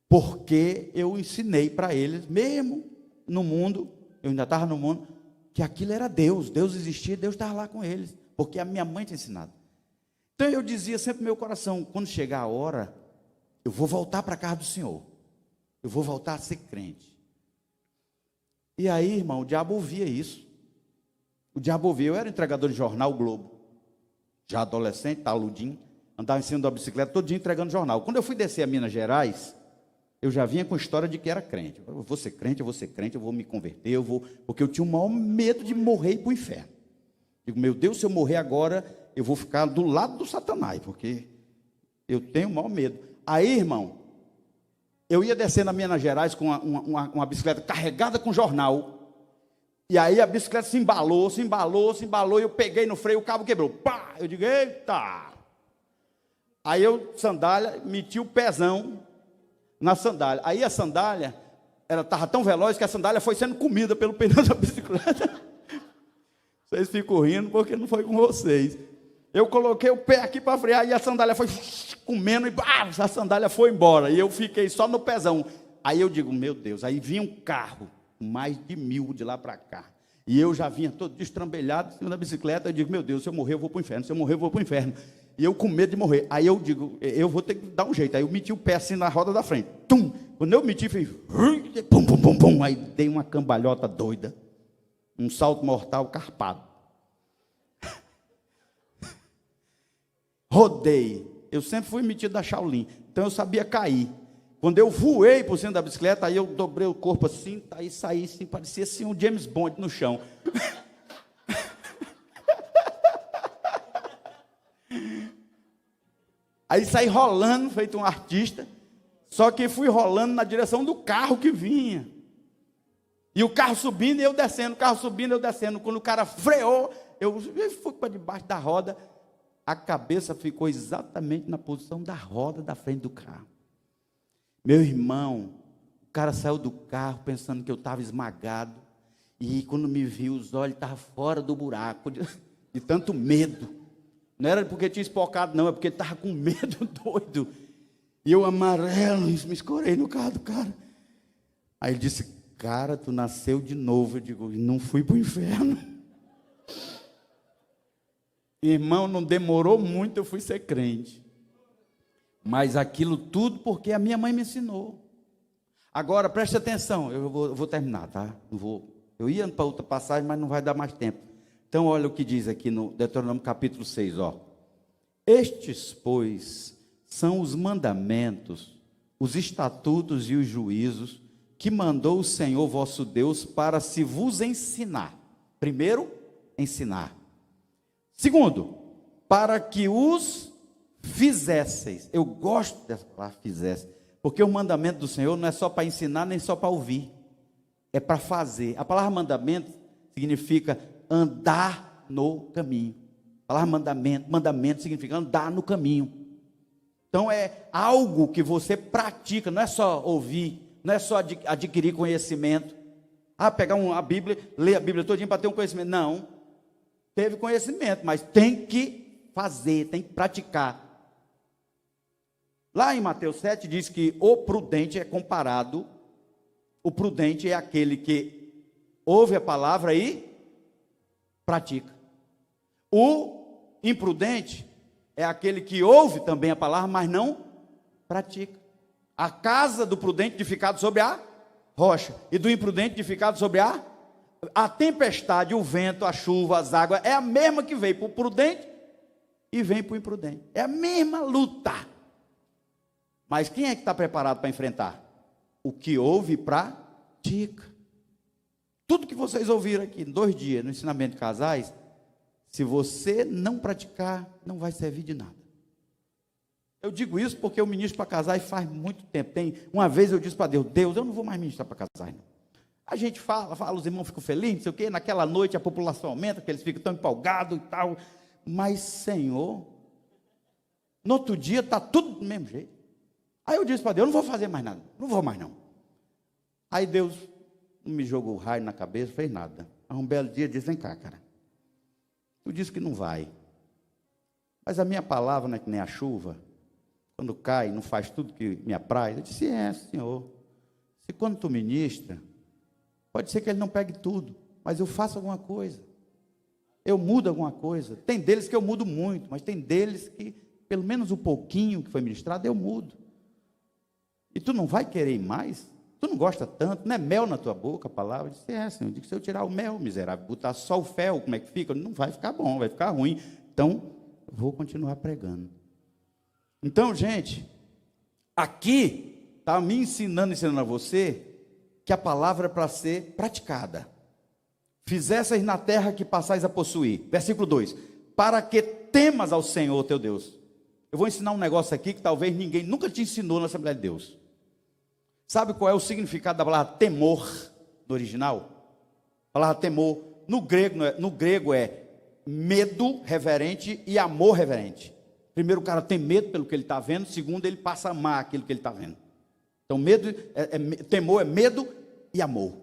porque eu ensinei para eles, mesmo no mundo, eu ainda estava no mundo, que aquilo era Deus, Deus existia, Deus estava lá com eles, porque a minha mãe tinha ensinado. Então eu dizia sempre no meu coração, quando chegar a hora, eu vou voltar para a casa do Senhor, eu vou voltar a ser crente. E aí, irmão, o diabo ouvia isso. O diabo ouvia, eu era entregador de jornal Globo, já adolescente, taludinho, andava em cima da bicicleta todo dia entregando jornal. Quando eu fui descer a Minas Gerais, eu já vinha com história de que era crente. Eu vou ser crente, eu vou me converter, porque eu tinha o maior medo de morrer e ir para o inferno. Digo, meu Deus, se eu morrer agora, eu vou ficar do lado do Satanás, porque eu tenho o maior medo. Aí, irmão, eu ia descer na Minas Gerais com uma bicicleta carregada com jornal, e aí a bicicleta se embalou, e eu peguei no freio, o cabo quebrou. Pá! Eu digo, eita! Aí eu, sandália, meti o pezão, na sandália. Aí a sandália, ela estava tão veloz que a sandália foi sendo comida pelo pneu da bicicleta. Vocês ficam rindo porque não foi com vocês. Eu coloquei o pé aqui para frear e a sandália foi comendo e a sandália foi embora. E eu fiquei só no pezão. Aí eu digo, meu Deus, aí vinha um carro, mais de 1000 de lá para cá. E eu já vinha todo destrambelhado em cima da bicicleta. Eu digo, meu Deus, se eu morrer eu vou para o inferno, se eu morrer eu vou para o inferno. E eu com medo de morrer. Aí eu digo, eu vou ter que dar um jeito. Aí eu meti o pé assim na roda da frente. Tum! Quando eu meti, fiz pum, pum, pum, pum. Aí dei uma cambalhota doida. Um salto mortal carpado. Rodei. Eu sempre fui metido da Shaolin. Então eu sabia cair. Quando eu voei por cima da bicicleta, aí eu dobrei o corpo assim, aí saí assim, parecia assim um James Bond no chão. Aí saí rolando, feito um artista, só que fui rolando na direção do carro que vinha. E o carro subindo e eu descendo, o carro subindo e eu descendo. Quando o cara freou, eu fui para debaixo da roda, a cabeça ficou exatamente na posição da roda da frente do carro. Meu irmão, o cara saiu do carro pensando que eu estava esmagado, e quando me viu, os olhos estavam fora do buraco, de tanto medo. Não era porque tinha espocado, não, é porque ele estava com medo doido. E eu amarelo, me escorei no carro do cara. Aí ele disse, cara, tu nasceu de novo. Eu digo, não fui para o inferno. Irmão, não demorou muito, eu fui ser crente. Mas aquilo tudo porque a minha mãe me ensinou. Agora, preste atenção, eu vou terminar, tá? Eu ia para outra passagem, mas não vai dar mais tempo. Então, olha o que diz aqui no Deuteronômio capítulo 6, ó. Estes, pois, são os mandamentos, os estatutos e os juízos que mandou o Senhor vosso Deus para se vos ensinar. Primeiro, ensinar. Segundo, para que os fizesseis. Eu gosto dessa palavra fizesse, porque o mandamento do Senhor não é só para ensinar, nem só para ouvir. É para fazer. A palavra mandamento significa andar no caminho. A palavra mandamento significa andar no caminho. Então é algo que você pratica, não é só ouvir, não é só adquirir conhecimento. Pegar a Bíblia, ler a Bíblia todinha para ter um conhecimento. Não. Teve conhecimento, mas tem que fazer, tem que praticar. Lá em Mateus 7 diz que o prudente é comparado, o prudente é aquele que ouve a palavra e pratica. O imprudente é aquele que ouve também a palavra, mas não pratica. A casa do prudente edificada sobre a rocha, e do imprudente edificado sobre a tempestade, o vento, a chuva, as águas, é a mesma que veio para o prudente e vem para o imprudente. É a mesma luta. Mas quem é que está preparado para enfrentar? O que ouve e pratica. Tudo que vocês ouviram aqui, em 2 dias, no ensinamento de casais, se você não praticar, não vai servir de nada. Eu digo isso porque eu ministro para casais faz muito tempo. Uma vez eu disse para Deus, eu não vou mais ministrar para casais, não. A gente fala, os irmãos ficam felizes, não sei o quê, naquela noite a população aumenta, porque eles ficam tão empolgados e tal. Mas, Senhor, no outro dia está tudo do mesmo jeito. Aí eu disse para Deus, eu não vou fazer mais nada, não vou mais não. Aí Deus me jogou o raio na cabeça, fez nada. Aí um belo dia disse, vem cá, cara, tu disse que não vai, mas a minha palavra não é que nem a chuva, quando cai, não faz tudo que me apraz. Eu disse, Senhor, se quando tu ministra, pode ser que ele não pegue tudo, mas eu faço alguma coisa, eu mudo alguma coisa. Tem deles que eu mudo muito, mas tem deles que, pelo menos um pouquinho que foi ministrado, eu mudo. E tu não vai querer ir mais? Tu não gosta tanto, não é mel na tua boca a palavra? Eu disse, Senhor, eu disse, se eu tirar o mel, miserável, botar só o fel, como é que fica? Não vai ficar bom, vai ficar ruim. Então, eu vou continuar pregando. Então, gente, aqui está me ensinando a você que a palavra é para ser praticada. Fizesseis na terra que passais a possuir. Versículo 2. Para que temas ao Senhor teu Deus. Eu vou ensinar um negócio aqui que talvez ninguém nunca te ensinou na Assembleia de Deus. Sabe qual é o significado da palavra temor no original? A palavra temor no grego é medo reverente e amor reverente. Primeiro, o cara tem medo pelo que ele está vendo. Segundo, ele passa a amar aquilo que ele está vendo. Então, temor é medo e amor.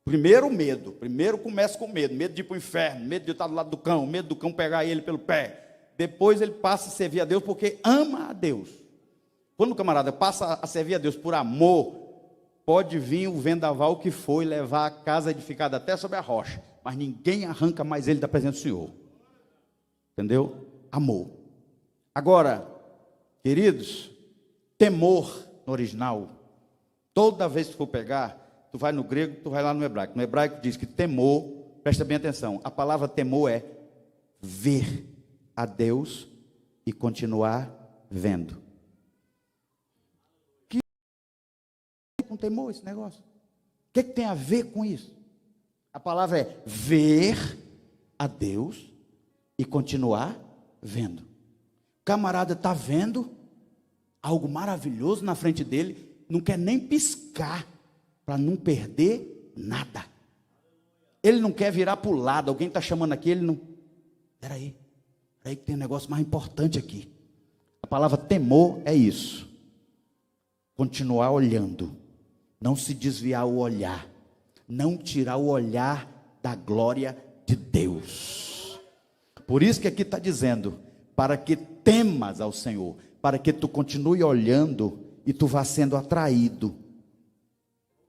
Primeiro o medo, primeiro começa com medo de ir para o inferno, medo de estar do lado do cão, medo do cão pegar ele pelo pé. Depois ele passa a servir a Deus porque ama a Deus. Quando o camarada passa a servir a Deus por amor, pode vir o vendaval que foi levar a casa edificada até sobre a rocha, mas ninguém arranca mais ele da presença do Senhor. Entendeu? Amor. Agora, queridos, temor no original, toda vez que for pegar, tu vai no grego, tu vai lá no hebraico. No hebraico diz que temor, presta bem atenção, a palavra temor é ver a Deus e continuar vendo. Que com temor esse negócio? O que tem a ver com isso? A palavra é ver a Deus e continuar vendo. O camarada está vendo algo maravilhoso na frente dele, não quer nem piscar para não perder nada. Ele não quer virar para o lado, alguém está chamando aqui, ele não. Espera aí que tem um negócio mais importante aqui. A palavra temor é isso. Continuar olhando, não se desviar o olhar, não tirar o olhar da glória de Deus. Por isso que aqui está dizendo, para que temas ao Senhor, para que tu continue olhando e tu vá sendo atraído.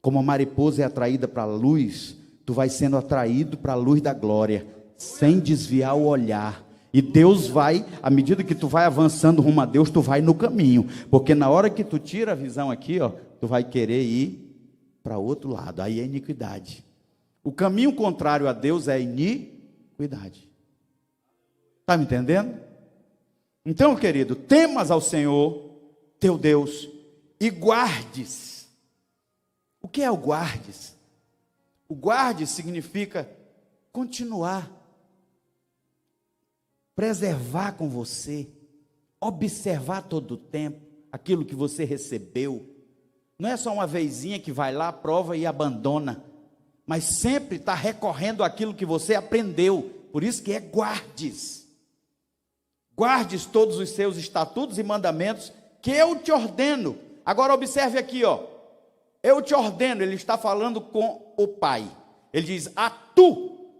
Como a mariposa é atraída para a luz, tu vai sendo atraído para a luz da glória, sem desviar o olhar. E Deus vai, à medida que tu vai avançando rumo a Deus, tu vai no caminho. Porque na hora que tu tira a visão aqui, ó, tu vai querer ir para outro lado. Aí é iniquidade. O caminho contrário a Deus é iniquidade. Está me entendendo? Então, querido, temas ao Senhor, teu Deus, e guardes. O que é o guardes? O guardes significa continuar, preservar com você, observar todo o tempo aquilo que você recebeu. Não é só uma vezinha que vai lá, prova e abandona, mas sempre está recorrendo àquilo que você aprendeu. Por isso que é guardes. Guardes todos os seus estatutos e mandamentos que eu te ordeno. Agora observe aqui, ó. Eu te ordeno, ele está falando com o Pai. Ele diz, a tu,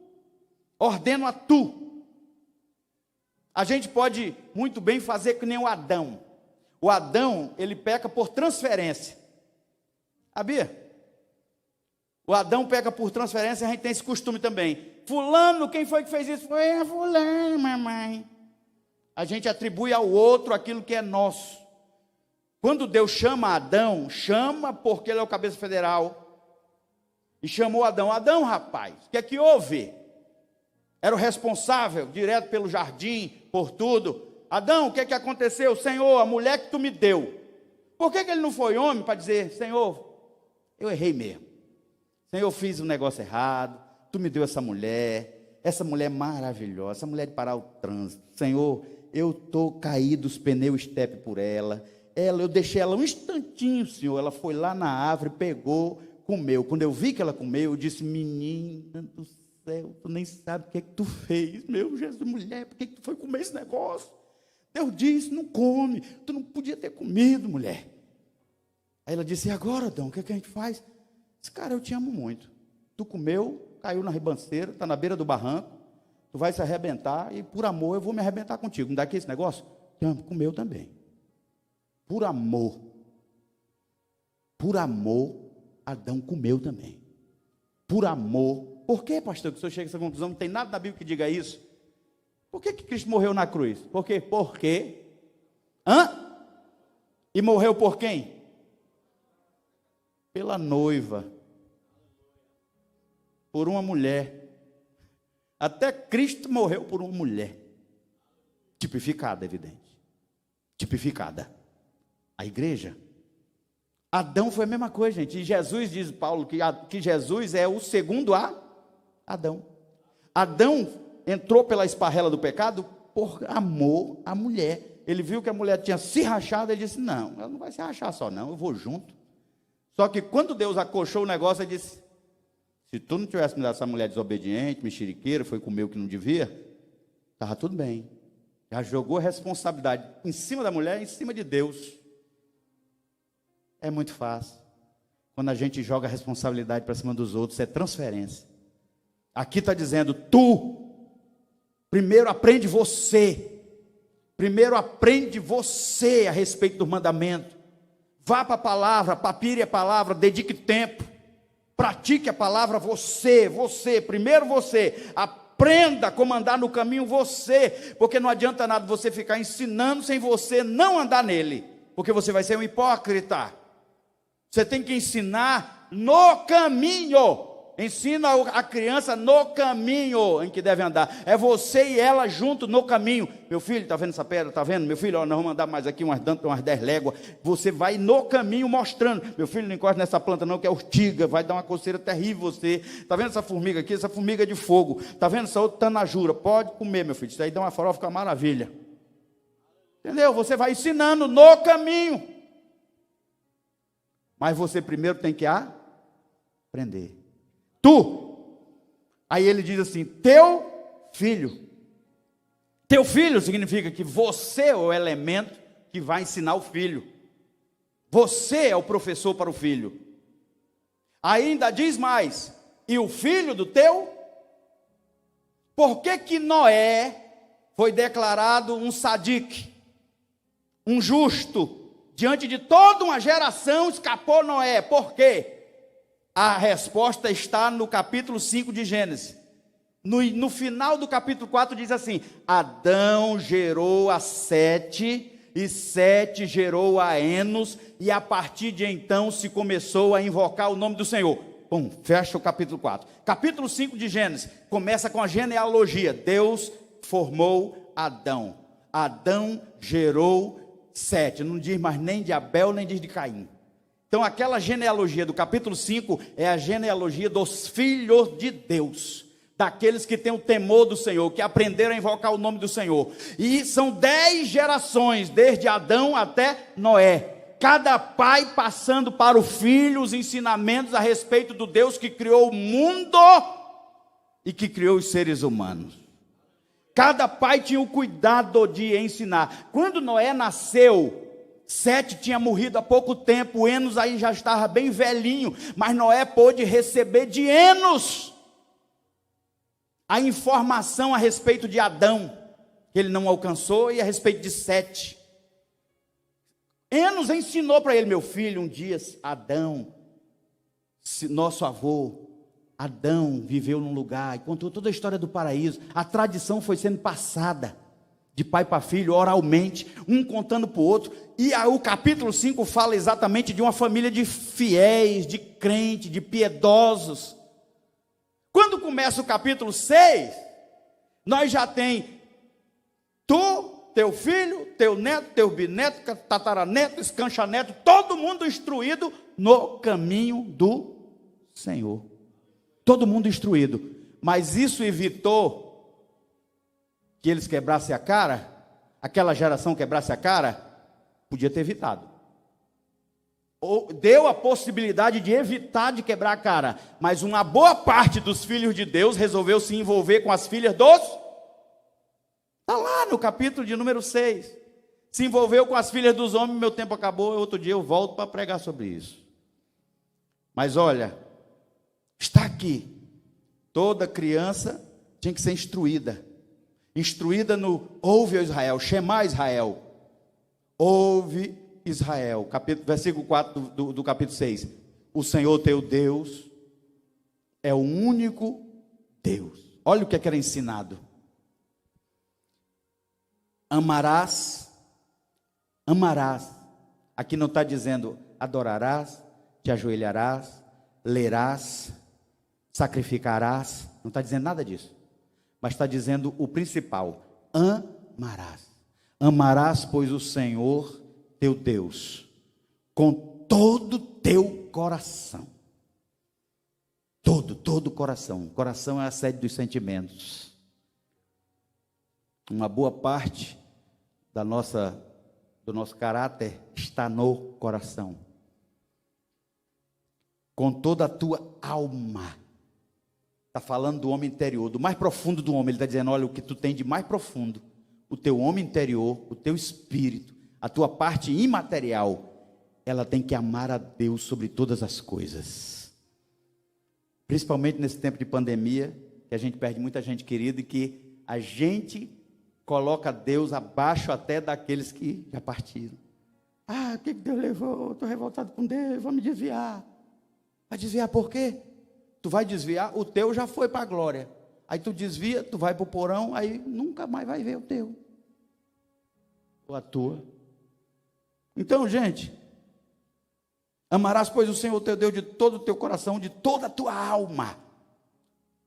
ordeno a tu. A gente pode muito bem fazer que nem o Adão. O Adão, ele peca por transferência. Sabia? O Adão peca por transferência, a gente tem esse costume também. Fulano, quem foi que fez isso? Foi a fulano, mamãe. A gente atribui ao outro aquilo que é nosso. Quando Deus chama Adão, chama porque ele é o cabeça federal. E chamou Adão. Adão, rapaz, o que é que houve? Era o responsável, direto pelo jardim, por tudo. Adão, o que é que aconteceu? Senhor, a mulher que tu me deu. Por que ele não foi homem para dizer, Senhor, eu errei mesmo. Senhor, eu fiz um negócio errado. Tu me deu essa mulher maravilhosa, essa mulher de parar o trânsito. Senhor, eu estou caído os pneus estepe por ela. Eu deixei ela um instantinho, Senhor. Ela foi lá na árvore, pegou, comeu. Quando eu vi que ela comeu, eu disse, menina do céu, tu nem sabe o que é que tu fez. Meu Jesus, mulher, por que tu foi comer esse negócio? Deus disse, não come. Tu não podia ter comido, mulher. Aí ela disse, e agora, Adão, o que é que a gente faz? Disse, cara, eu te amo muito. Tu comeu, caiu na ribanceira, está na beira do barranco. Tu vai se arrebentar e por amor eu vou me arrebentar contigo. Não dá aqui esse negócio? Te amo, comeu também. Por amor, Adão comeu também. Por amor. Por que, pastor, que o senhor chega a essa conclusão? Não tem nada na Bíblia que diga isso. Por que Cristo morreu na cruz? Por quê? Por quê? E morreu por quem? Pela noiva. Por uma mulher. Até Cristo morreu por uma mulher. Tipificada, evidente. Tipificada. A igreja. Adão foi a mesma coisa, gente. E Jesus, diz Paulo, que Jesus é o segundo a Adão. Adão entrou pela esparrela do pecado por amor à mulher. Ele viu que a mulher tinha se rachado, ele disse, não, ela não vai se rachar só não, eu vou junto. Só que quando Deus acolchou o negócio, ele disse, se tu não tivesse me dado essa mulher desobediente, mexeriqueira, foi comer o que não devia, estava tudo bem. Já jogou a responsabilidade em cima da mulher, em cima de Deus. É muito fácil. Quando a gente joga a responsabilidade para cima dos outros, é transferência. Aqui está dizendo, primeiro aprende você. Primeiro aprende você a respeito do mandamento. Vá para a palavra, papire a palavra, dedique tempo. Pratique a palavra você. Primeiro você. Aprenda como andar no caminho você. Porque não adianta nada você ficar ensinando sem você não andar nele. Porque você vai ser um hipócrita. Você tem que ensinar no caminho. Ensina a criança no caminho em que deve andar. É você e ela junto no caminho. Meu filho, está vendo essa pedra? Está vendo? Meu filho, nós vamos andar mais aqui umas 10 léguas. Você vai no caminho mostrando. Meu filho, não encosta nessa planta não, que é urtiga. Vai dar uma coceira terrível você. Está vendo essa formiga aqui? Essa formiga é de fogo. Está vendo essa outra tanajura? Pode comer, meu filho. Isso aí dá uma farofa, fica uma maravilha. Entendeu? Você vai ensinando no caminho. Mas você primeiro tem que aprender. Aí ele diz assim, teu filho. Teu filho significa que você é o elemento que vai ensinar o filho. Você é o professor para o filho. Ainda diz mais, e o filho do teu? Por que Noé foi declarado um sadique, um justo? Diante de toda uma geração escapou Noé. Por quê? A resposta está no capítulo 5 de Gênesis. No final do capítulo 4 diz assim, Adão gerou a Sete, e Sete gerou a Enos, e a partir de então se começou a invocar o nome do Senhor. Pum, fecha o capítulo 4. Capítulo 5 de Gênesis, começa com a genealogia. Deus formou Adão. Adão gerou Sete. Não diz mais nem de Abel, nem diz de Caim. Então aquela genealogia do capítulo 5 é a genealogia dos filhos de Deus. Daqueles que têm o temor do Senhor, que aprenderam a invocar o nome do Senhor. E são 10 gerações, desde Adão até Noé. Cada pai passando para o filho os ensinamentos a respeito do Deus que criou o mundo e que criou os seres humanos. Cada pai tinha o cuidado de ensinar. Quando Noé nasceu, Sete tinha morrido há pouco tempo, Enos aí já estava bem velhinho, mas Noé pôde receber de Enos a informação a respeito de Adão, que ele não alcançou, e a respeito de Sete. Enos ensinou para ele, meu filho, um dia Adão, nosso avô, Adão viveu num lugar, e contou toda a história do paraíso. A tradição foi sendo passada de pai para filho, oralmente, um contando para o outro, e o capítulo 5 fala exatamente de uma família de fiéis, de crentes, de piedosos. Quando começa o capítulo 6, nós já tem teu filho, teu neto, teu bisneto, tataraneto, escanchaneto, todo mundo instruído no caminho do Senhor. Todo mundo instruído, mas isso evitou que eles quebrassem a cara, aquela geração quebrasse a cara, podia ter evitado. Ou deu a possibilidade de evitar de quebrar a cara, mas uma boa parte dos filhos de Deus resolveu se envolver com as filhas dos... Está lá no capítulo de número 6. Se envolveu com as filhas dos homens, meu tempo acabou, outro dia eu volto para pregar sobre isso. Mas olha, está aqui, toda criança tinha que ser instruída. Instruída no ouve, Israel, Shema Israel, ouve Israel, versículo 4 do capítulo 6, o Senhor teu Deus é o único Deus. Olha o que era ensinado. Amarás, aqui não está dizendo adorarás, te ajoelharás, lerás, sacrificarás, não está dizendo nada disso. Mas está dizendo o principal, amarás, pois o Senhor teu Deus, com todo o teu coração, todo o coração, coração é a sede dos sentimentos, uma boa parte do nosso caráter está no coração, com toda a tua alma. Está falando do homem interior, do mais profundo do homem. Ele está dizendo, olha, o que tu tem de mais profundo, o teu homem interior, o teu espírito, a tua parte imaterial, ela tem que amar a Deus sobre todas as coisas. Principalmente nesse tempo de pandemia, que a gente perde muita gente querida e que a gente coloca Deus abaixo até daqueles que já partiram. Ah, o que Deus levou? Estou revoltado com Deus, vou me desviar. Vai desviar por quê? Tu vai desviar, o teu já foi para a glória. Aí tu desvia, tu vai para o porão, aí nunca mais vai ver o teu. Ou a tua. Então, gente, amarás, pois, o Senhor teu Deus de todo o teu coração, de toda a tua alma.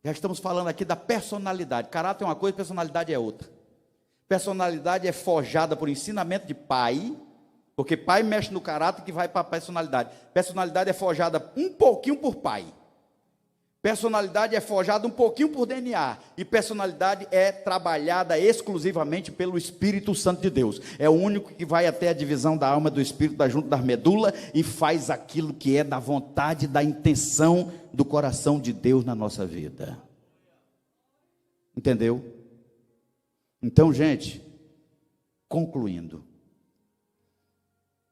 Já estamos falando aqui da personalidade. Caráter é uma coisa, personalidade é outra. Personalidade é forjada por ensinamento de pai, porque pai mexe no caráter que vai para a personalidade. Personalidade é forjada um pouquinho por pai. Personalidade é forjada um pouquinho por DNA. E personalidade é trabalhada exclusivamente pelo Espírito Santo de Deus. É o único que vai até a divisão da alma do Espírito, da junta da medula, e faz aquilo que é da vontade, da intenção do coração de Deus na nossa vida. Entendeu? Então, gente, concluindo.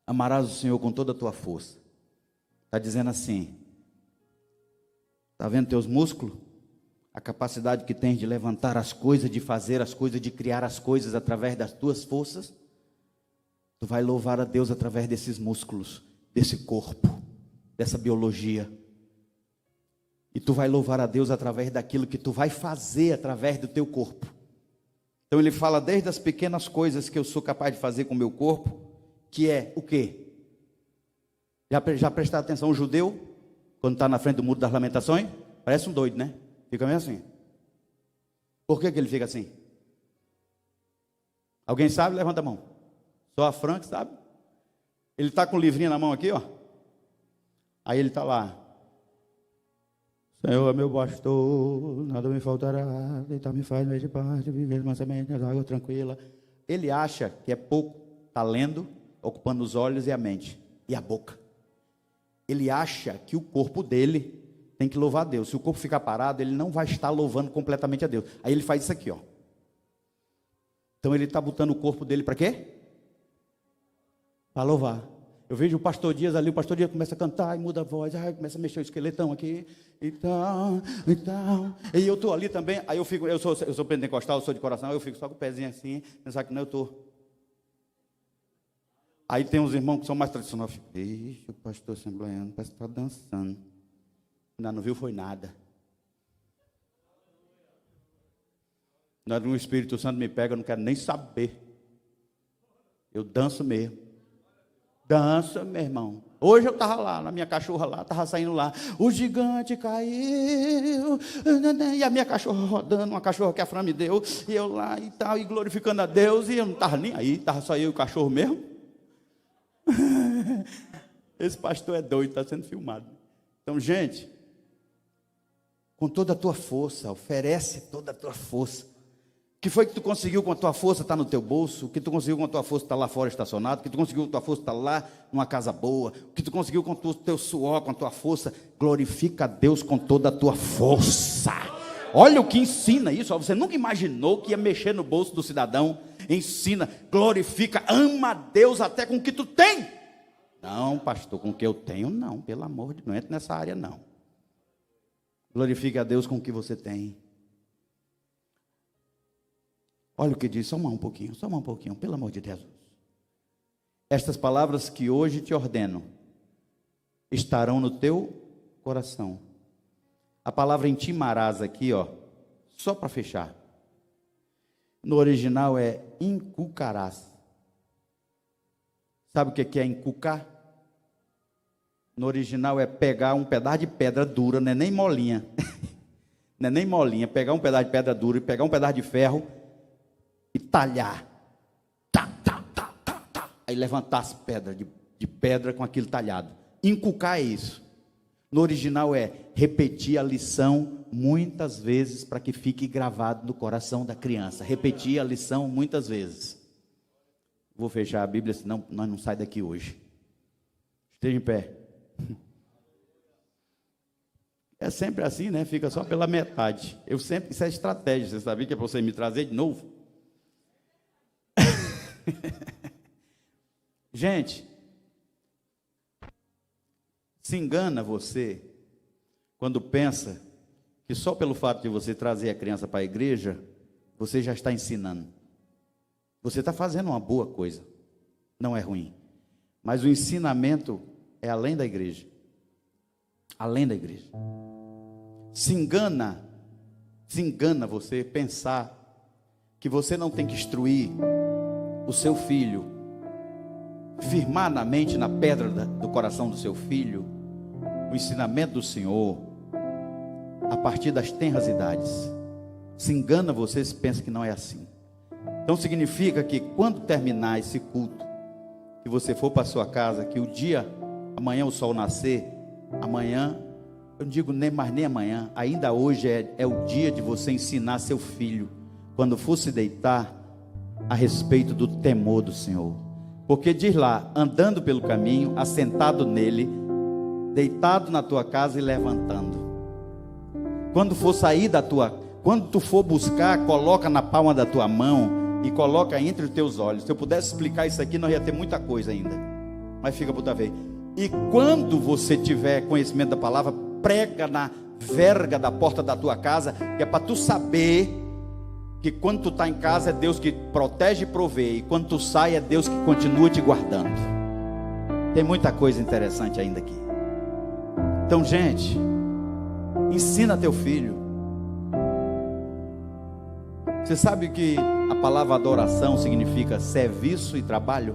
Amarás o Senhor com toda a tua força. Está dizendo assim. Está vendo teus músculos? A capacidade que tens de levantar as coisas, de fazer as coisas, de criar as coisas através das tuas forças. Tu vai louvar a Deus através desses músculos, desse corpo, dessa biologia. E tu vai louvar a Deus através daquilo que tu vai fazer através do teu corpo. Então ele fala desde as pequenas coisas que eu sou capaz de fazer com o meu corpo, que é o quê? Já prestaram atenção, o judeu, quando está na frente do muro das lamentações, parece um doido, né? Fica meio assim. Por que ele fica assim? Alguém sabe? Levanta a mão. Só a Frank sabe? Ele está com o livrinho na mão aqui, ó. Aí ele está lá. Senhor é meu pastor, nada me faltará, deitar me faz meio de paz, viver mansamente nas águas tranquilas. Ele acha que é pouco, está lendo, ocupando os olhos e a mente, e a boca. Ele acha que o corpo dele tem que louvar a Deus. Se o corpo ficar parado, ele não vai estar louvando completamente a Deus. Aí ele faz isso aqui, ó. Então ele está botando o corpo dele para quê? Para louvar. Eu vejo o pastor Dias ali, o pastor Dias começa a cantar e muda a voz, começa a mexer o esqueletão aqui, e tal. E eu estou ali também, aí eu sou pentecostal, eu sou de coração, eu fico só com o pezinho assim, pensar que não eu estou. Aí tem uns irmãos que são mais tradicionais. Ixi, o pastor assembleano parece que está dançando. Ainda não viu, foi nada. Na hora que o Espírito Santo me pega, eu não quero nem saber. Eu danço mesmo. Dança, meu irmão. Hoje eu estava lá, na minha cachorra lá, estava saindo lá. O gigante caiu. E a minha cachorra rodando, uma cachorra que a Fran me deu. E eu lá e tal, e glorificando a Deus. E eu não estava nem aí, estava só eu e o cachorro mesmo. Esse pastor é doido, está sendo filmado. Então, gente, com toda a tua força, oferece toda a tua força. O que foi que tu conseguiu com a tua força está no teu bolso? O que tu conseguiu com a tua força está lá fora estacionado? O que tu conseguiu com a tua força está lá numa casa boa? O que tu conseguiu com o teu suor, com a tua força? Glorifica a Deus com toda a tua força. Olha o que ensina isso. Você nunca imaginou que ia mexer no bolso do cidadão? Ensina, glorifica, ama a Deus até com o que tu tem. Não, pastor, com o que eu tenho, não. Pelo amor de Deus, não entra nessa área, não. Glorifique a Deus com o que você tem. Olha o que diz, só mais um pouquinho, pelo amor de Deus. Estas palavras que hoje te ordeno estarão no teu coração. A palavra intimarás aqui, ó, só para fechar. No original é inculcarás. Sabe o que é inculcar? No original é pegar um pedaço de pedra dura, não é nem molinha. Não é nem molinha, pegar um pedaço de pedra dura e pegar um pedaço de ferro e talhar. Aí levantar as pedras de pedra com aquilo talhado. Inculcar é isso. No original é repetir a lição muitas vezes para que fique gravado no coração da criança. Repetir a lição muitas vezes. Vou fechar a Bíblia, senão nós não saímos daqui hoje. Esteja em pé. É sempre assim, né? Fica só pela metade. Isso é estratégia. Você sabia que é para você me trazer de novo? Gente, Se engana você quando pensa que só pelo fato de você trazer a criança para a igreja, você já está ensinando. Você está fazendo uma boa coisa, não é ruim. Mas o ensinamento é além da igreja. Além da igreja. Se engana você pensar que você não tem que instruir o seu filho, firmar na mente, na pedra do coração do seu filho, o ensinamento do Senhor, a partir das tenras idades. Se engana você se pensa que não é assim. Então significa que quando terminar esse culto, que você for para sua casa, que o dia, amanhã o sol nascer, amanhã, eu não digo nem amanhã, ainda hoje é o dia de você ensinar seu filho, quando for se deitar, a respeito do temor do Senhor. Porque diz lá, andando pelo caminho, assentado nele, deitado na tua casa e levantando. Quando for sair quando tu for buscar, coloca na palma da tua mão e coloca entre os teus olhos. Se eu pudesse explicar isso aqui, nós ia ter muita coisa ainda, mas fica para outra vez. E quando você tiver conhecimento da palavra, prega na verga da porta da tua casa, que é para tu saber que quando tu está em casa é Deus que protege e provê, e quando tu sai é Deus que continua te guardando. Tem muita coisa interessante ainda aqui. Então, gente, ensina teu filho. Você sabe que a palavra adoração significa serviço e trabalho?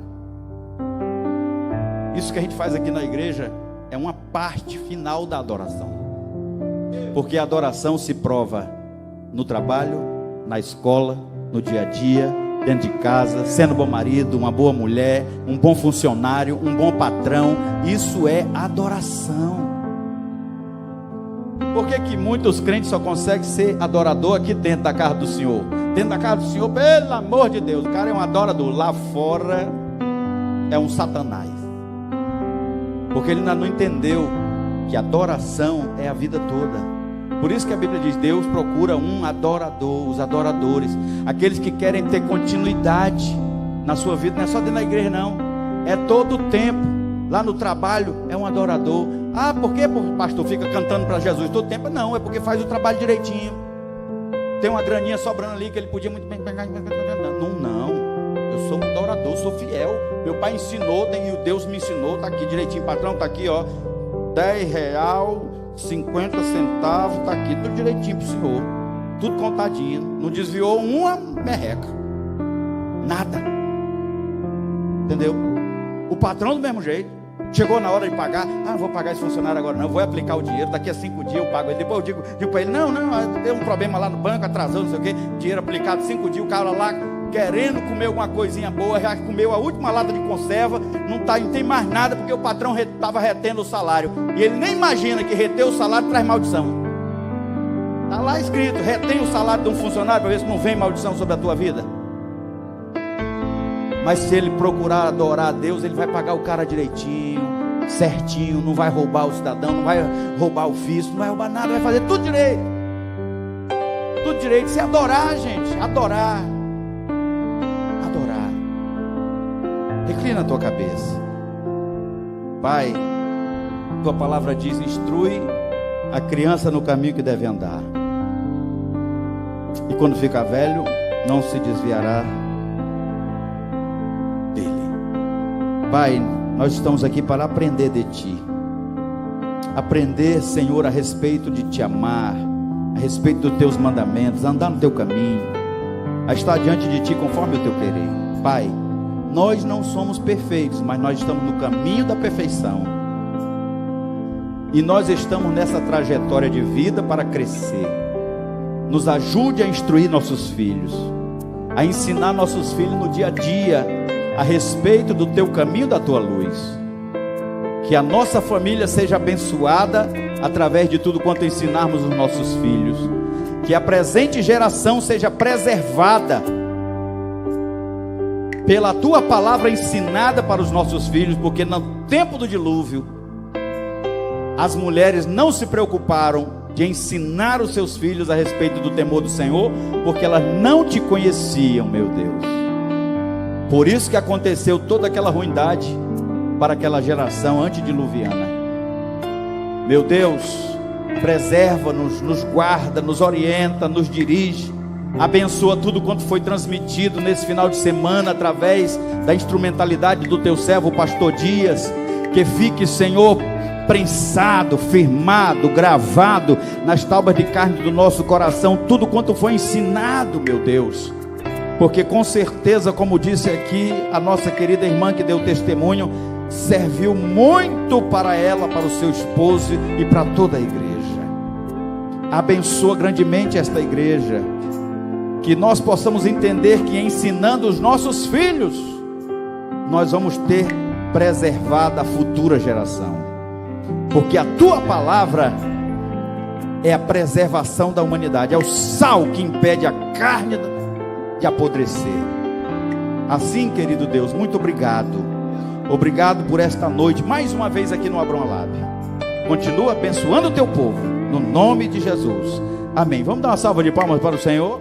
Isso que a gente faz aqui na igreja é uma parte final da adoração. Porque a adoração se prova no trabalho, na escola, no dia a dia, dentro de casa, sendo bom marido, uma boa mulher, um bom funcionário, um bom patrão. Isso é adoração. Por que muitos crentes só conseguem ser adorador aqui dentro da casa do Senhor? Dentro da casa do Senhor, pelo amor de Deus, o cara é um adorador. Lá fora é um satanás. Porque ele ainda não entendeu que adoração é a vida toda. Por isso que a Bíblia diz, Deus procura um adorador, os adoradores, aqueles que querem ter continuidade na sua vida. Não é só dentro da igreja não, é todo o tempo. Lá no trabalho é um adorador. Ah, por que o pastor fica cantando para Jesus todo o tempo? Não, é porque faz o trabalho direitinho. Tem uma graninha sobrando ali que ele podia muito bem pegar. Não, eu sou um adorador, sou fiel. Meu pai ensinou, e Deus me ensinou. Está aqui direitinho, patrão, está aqui, ó, R$10, 50 centavos, está aqui, tudo direitinho para o Senhor, tudo contadinho, não desviou uma merreca, nada, entendeu? O patrão do mesmo jeito, chegou na hora de pagar, não vou pagar esse funcionário agora não, vou aplicar o dinheiro, daqui a 5 dias eu pago ele. Depois eu digo para ele, não, deu um problema lá no banco, atrasou, não sei o que, dinheiro aplicado 5 dias, o cara lá querendo comer alguma coisinha boa, já comeu a última lata de conserva, não tem mais nada, porque o patrão estava retendo o salário, e ele nem imagina que reter o salário traz maldição. Está lá escrito, retém o salário de um funcionário, para ver se não vem maldição sobre a tua vida. Mas se ele procurar adorar a Deus, ele vai pagar o cara direitinho, certinho, não vai roubar o cidadão, não vai roubar o fisco, não vai roubar nada, vai fazer tudo direito. Tudo direito, se adorar, gente, adorar. Reclina a tua cabeça. Pai, tua palavra diz, instrui a criança no caminho que deve andar, e quando ficar velho, não se desviará dele. Pai, nós estamos aqui para aprender de Ti. Aprender, Senhor, a respeito de Te amar, a respeito dos Teus mandamentos, andar no Teu caminho, a estar diante de Ti conforme o Teu querer. Pai, nós não somos perfeitos, mas nós estamos no caminho da perfeição. E nós estamos nessa trajetória de vida para crescer. Nos ajude a instruir nossos filhos, a ensinar nossos filhos no dia a dia, a respeito do Teu caminho, da Tua luz. Que a nossa família seja abençoada através de tudo quanto ensinarmos os nossos filhos. Que a presente geração seja preservada pela Tua palavra ensinada para os nossos filhos, porque no tempo do dilúvio, as mulheres não se preocuparam de ensinar os seus filhos a respeito do temor do Senhor, porque elas não Te conheciam, meu Deus. Por isso que aconteceu toda aquela ruindade para aquela geração antediluviana. Meu Deus, preserva-nos, nos guarda, nos orienta, nos dirige. Abençoa tudo quanto foi transmitido nesse final de semana, através da instrumentalidade do teu servo, o pastor Dias. Que fique, Senhor, prensado, firmado, gravado nas tábuas de carne do nosso coração, tudo quanto foi ensinado, meu Deus. Porque com certeza, como disse aqui a nossa querida irmã que deu testemunho, serviu muito para ela, para o seu esposo e para toda a igreja. Abençoa grandemente esta igreja, que nós possamos entender que ensinando os nossos filhos, nós vamos ter preservada a futura geração, porque a tua palavra é a preservação da humanidade, é o sal que impede a carne de apodrecer. Assim, querido Deus, muito obrigado. Obrigado por esta noite, mais uma vez aqui no Abraão Lab. Continua abençoando o teu povo, no nome de Jesus. Amém. Vamos dar uma salva de palmas para o Senhor.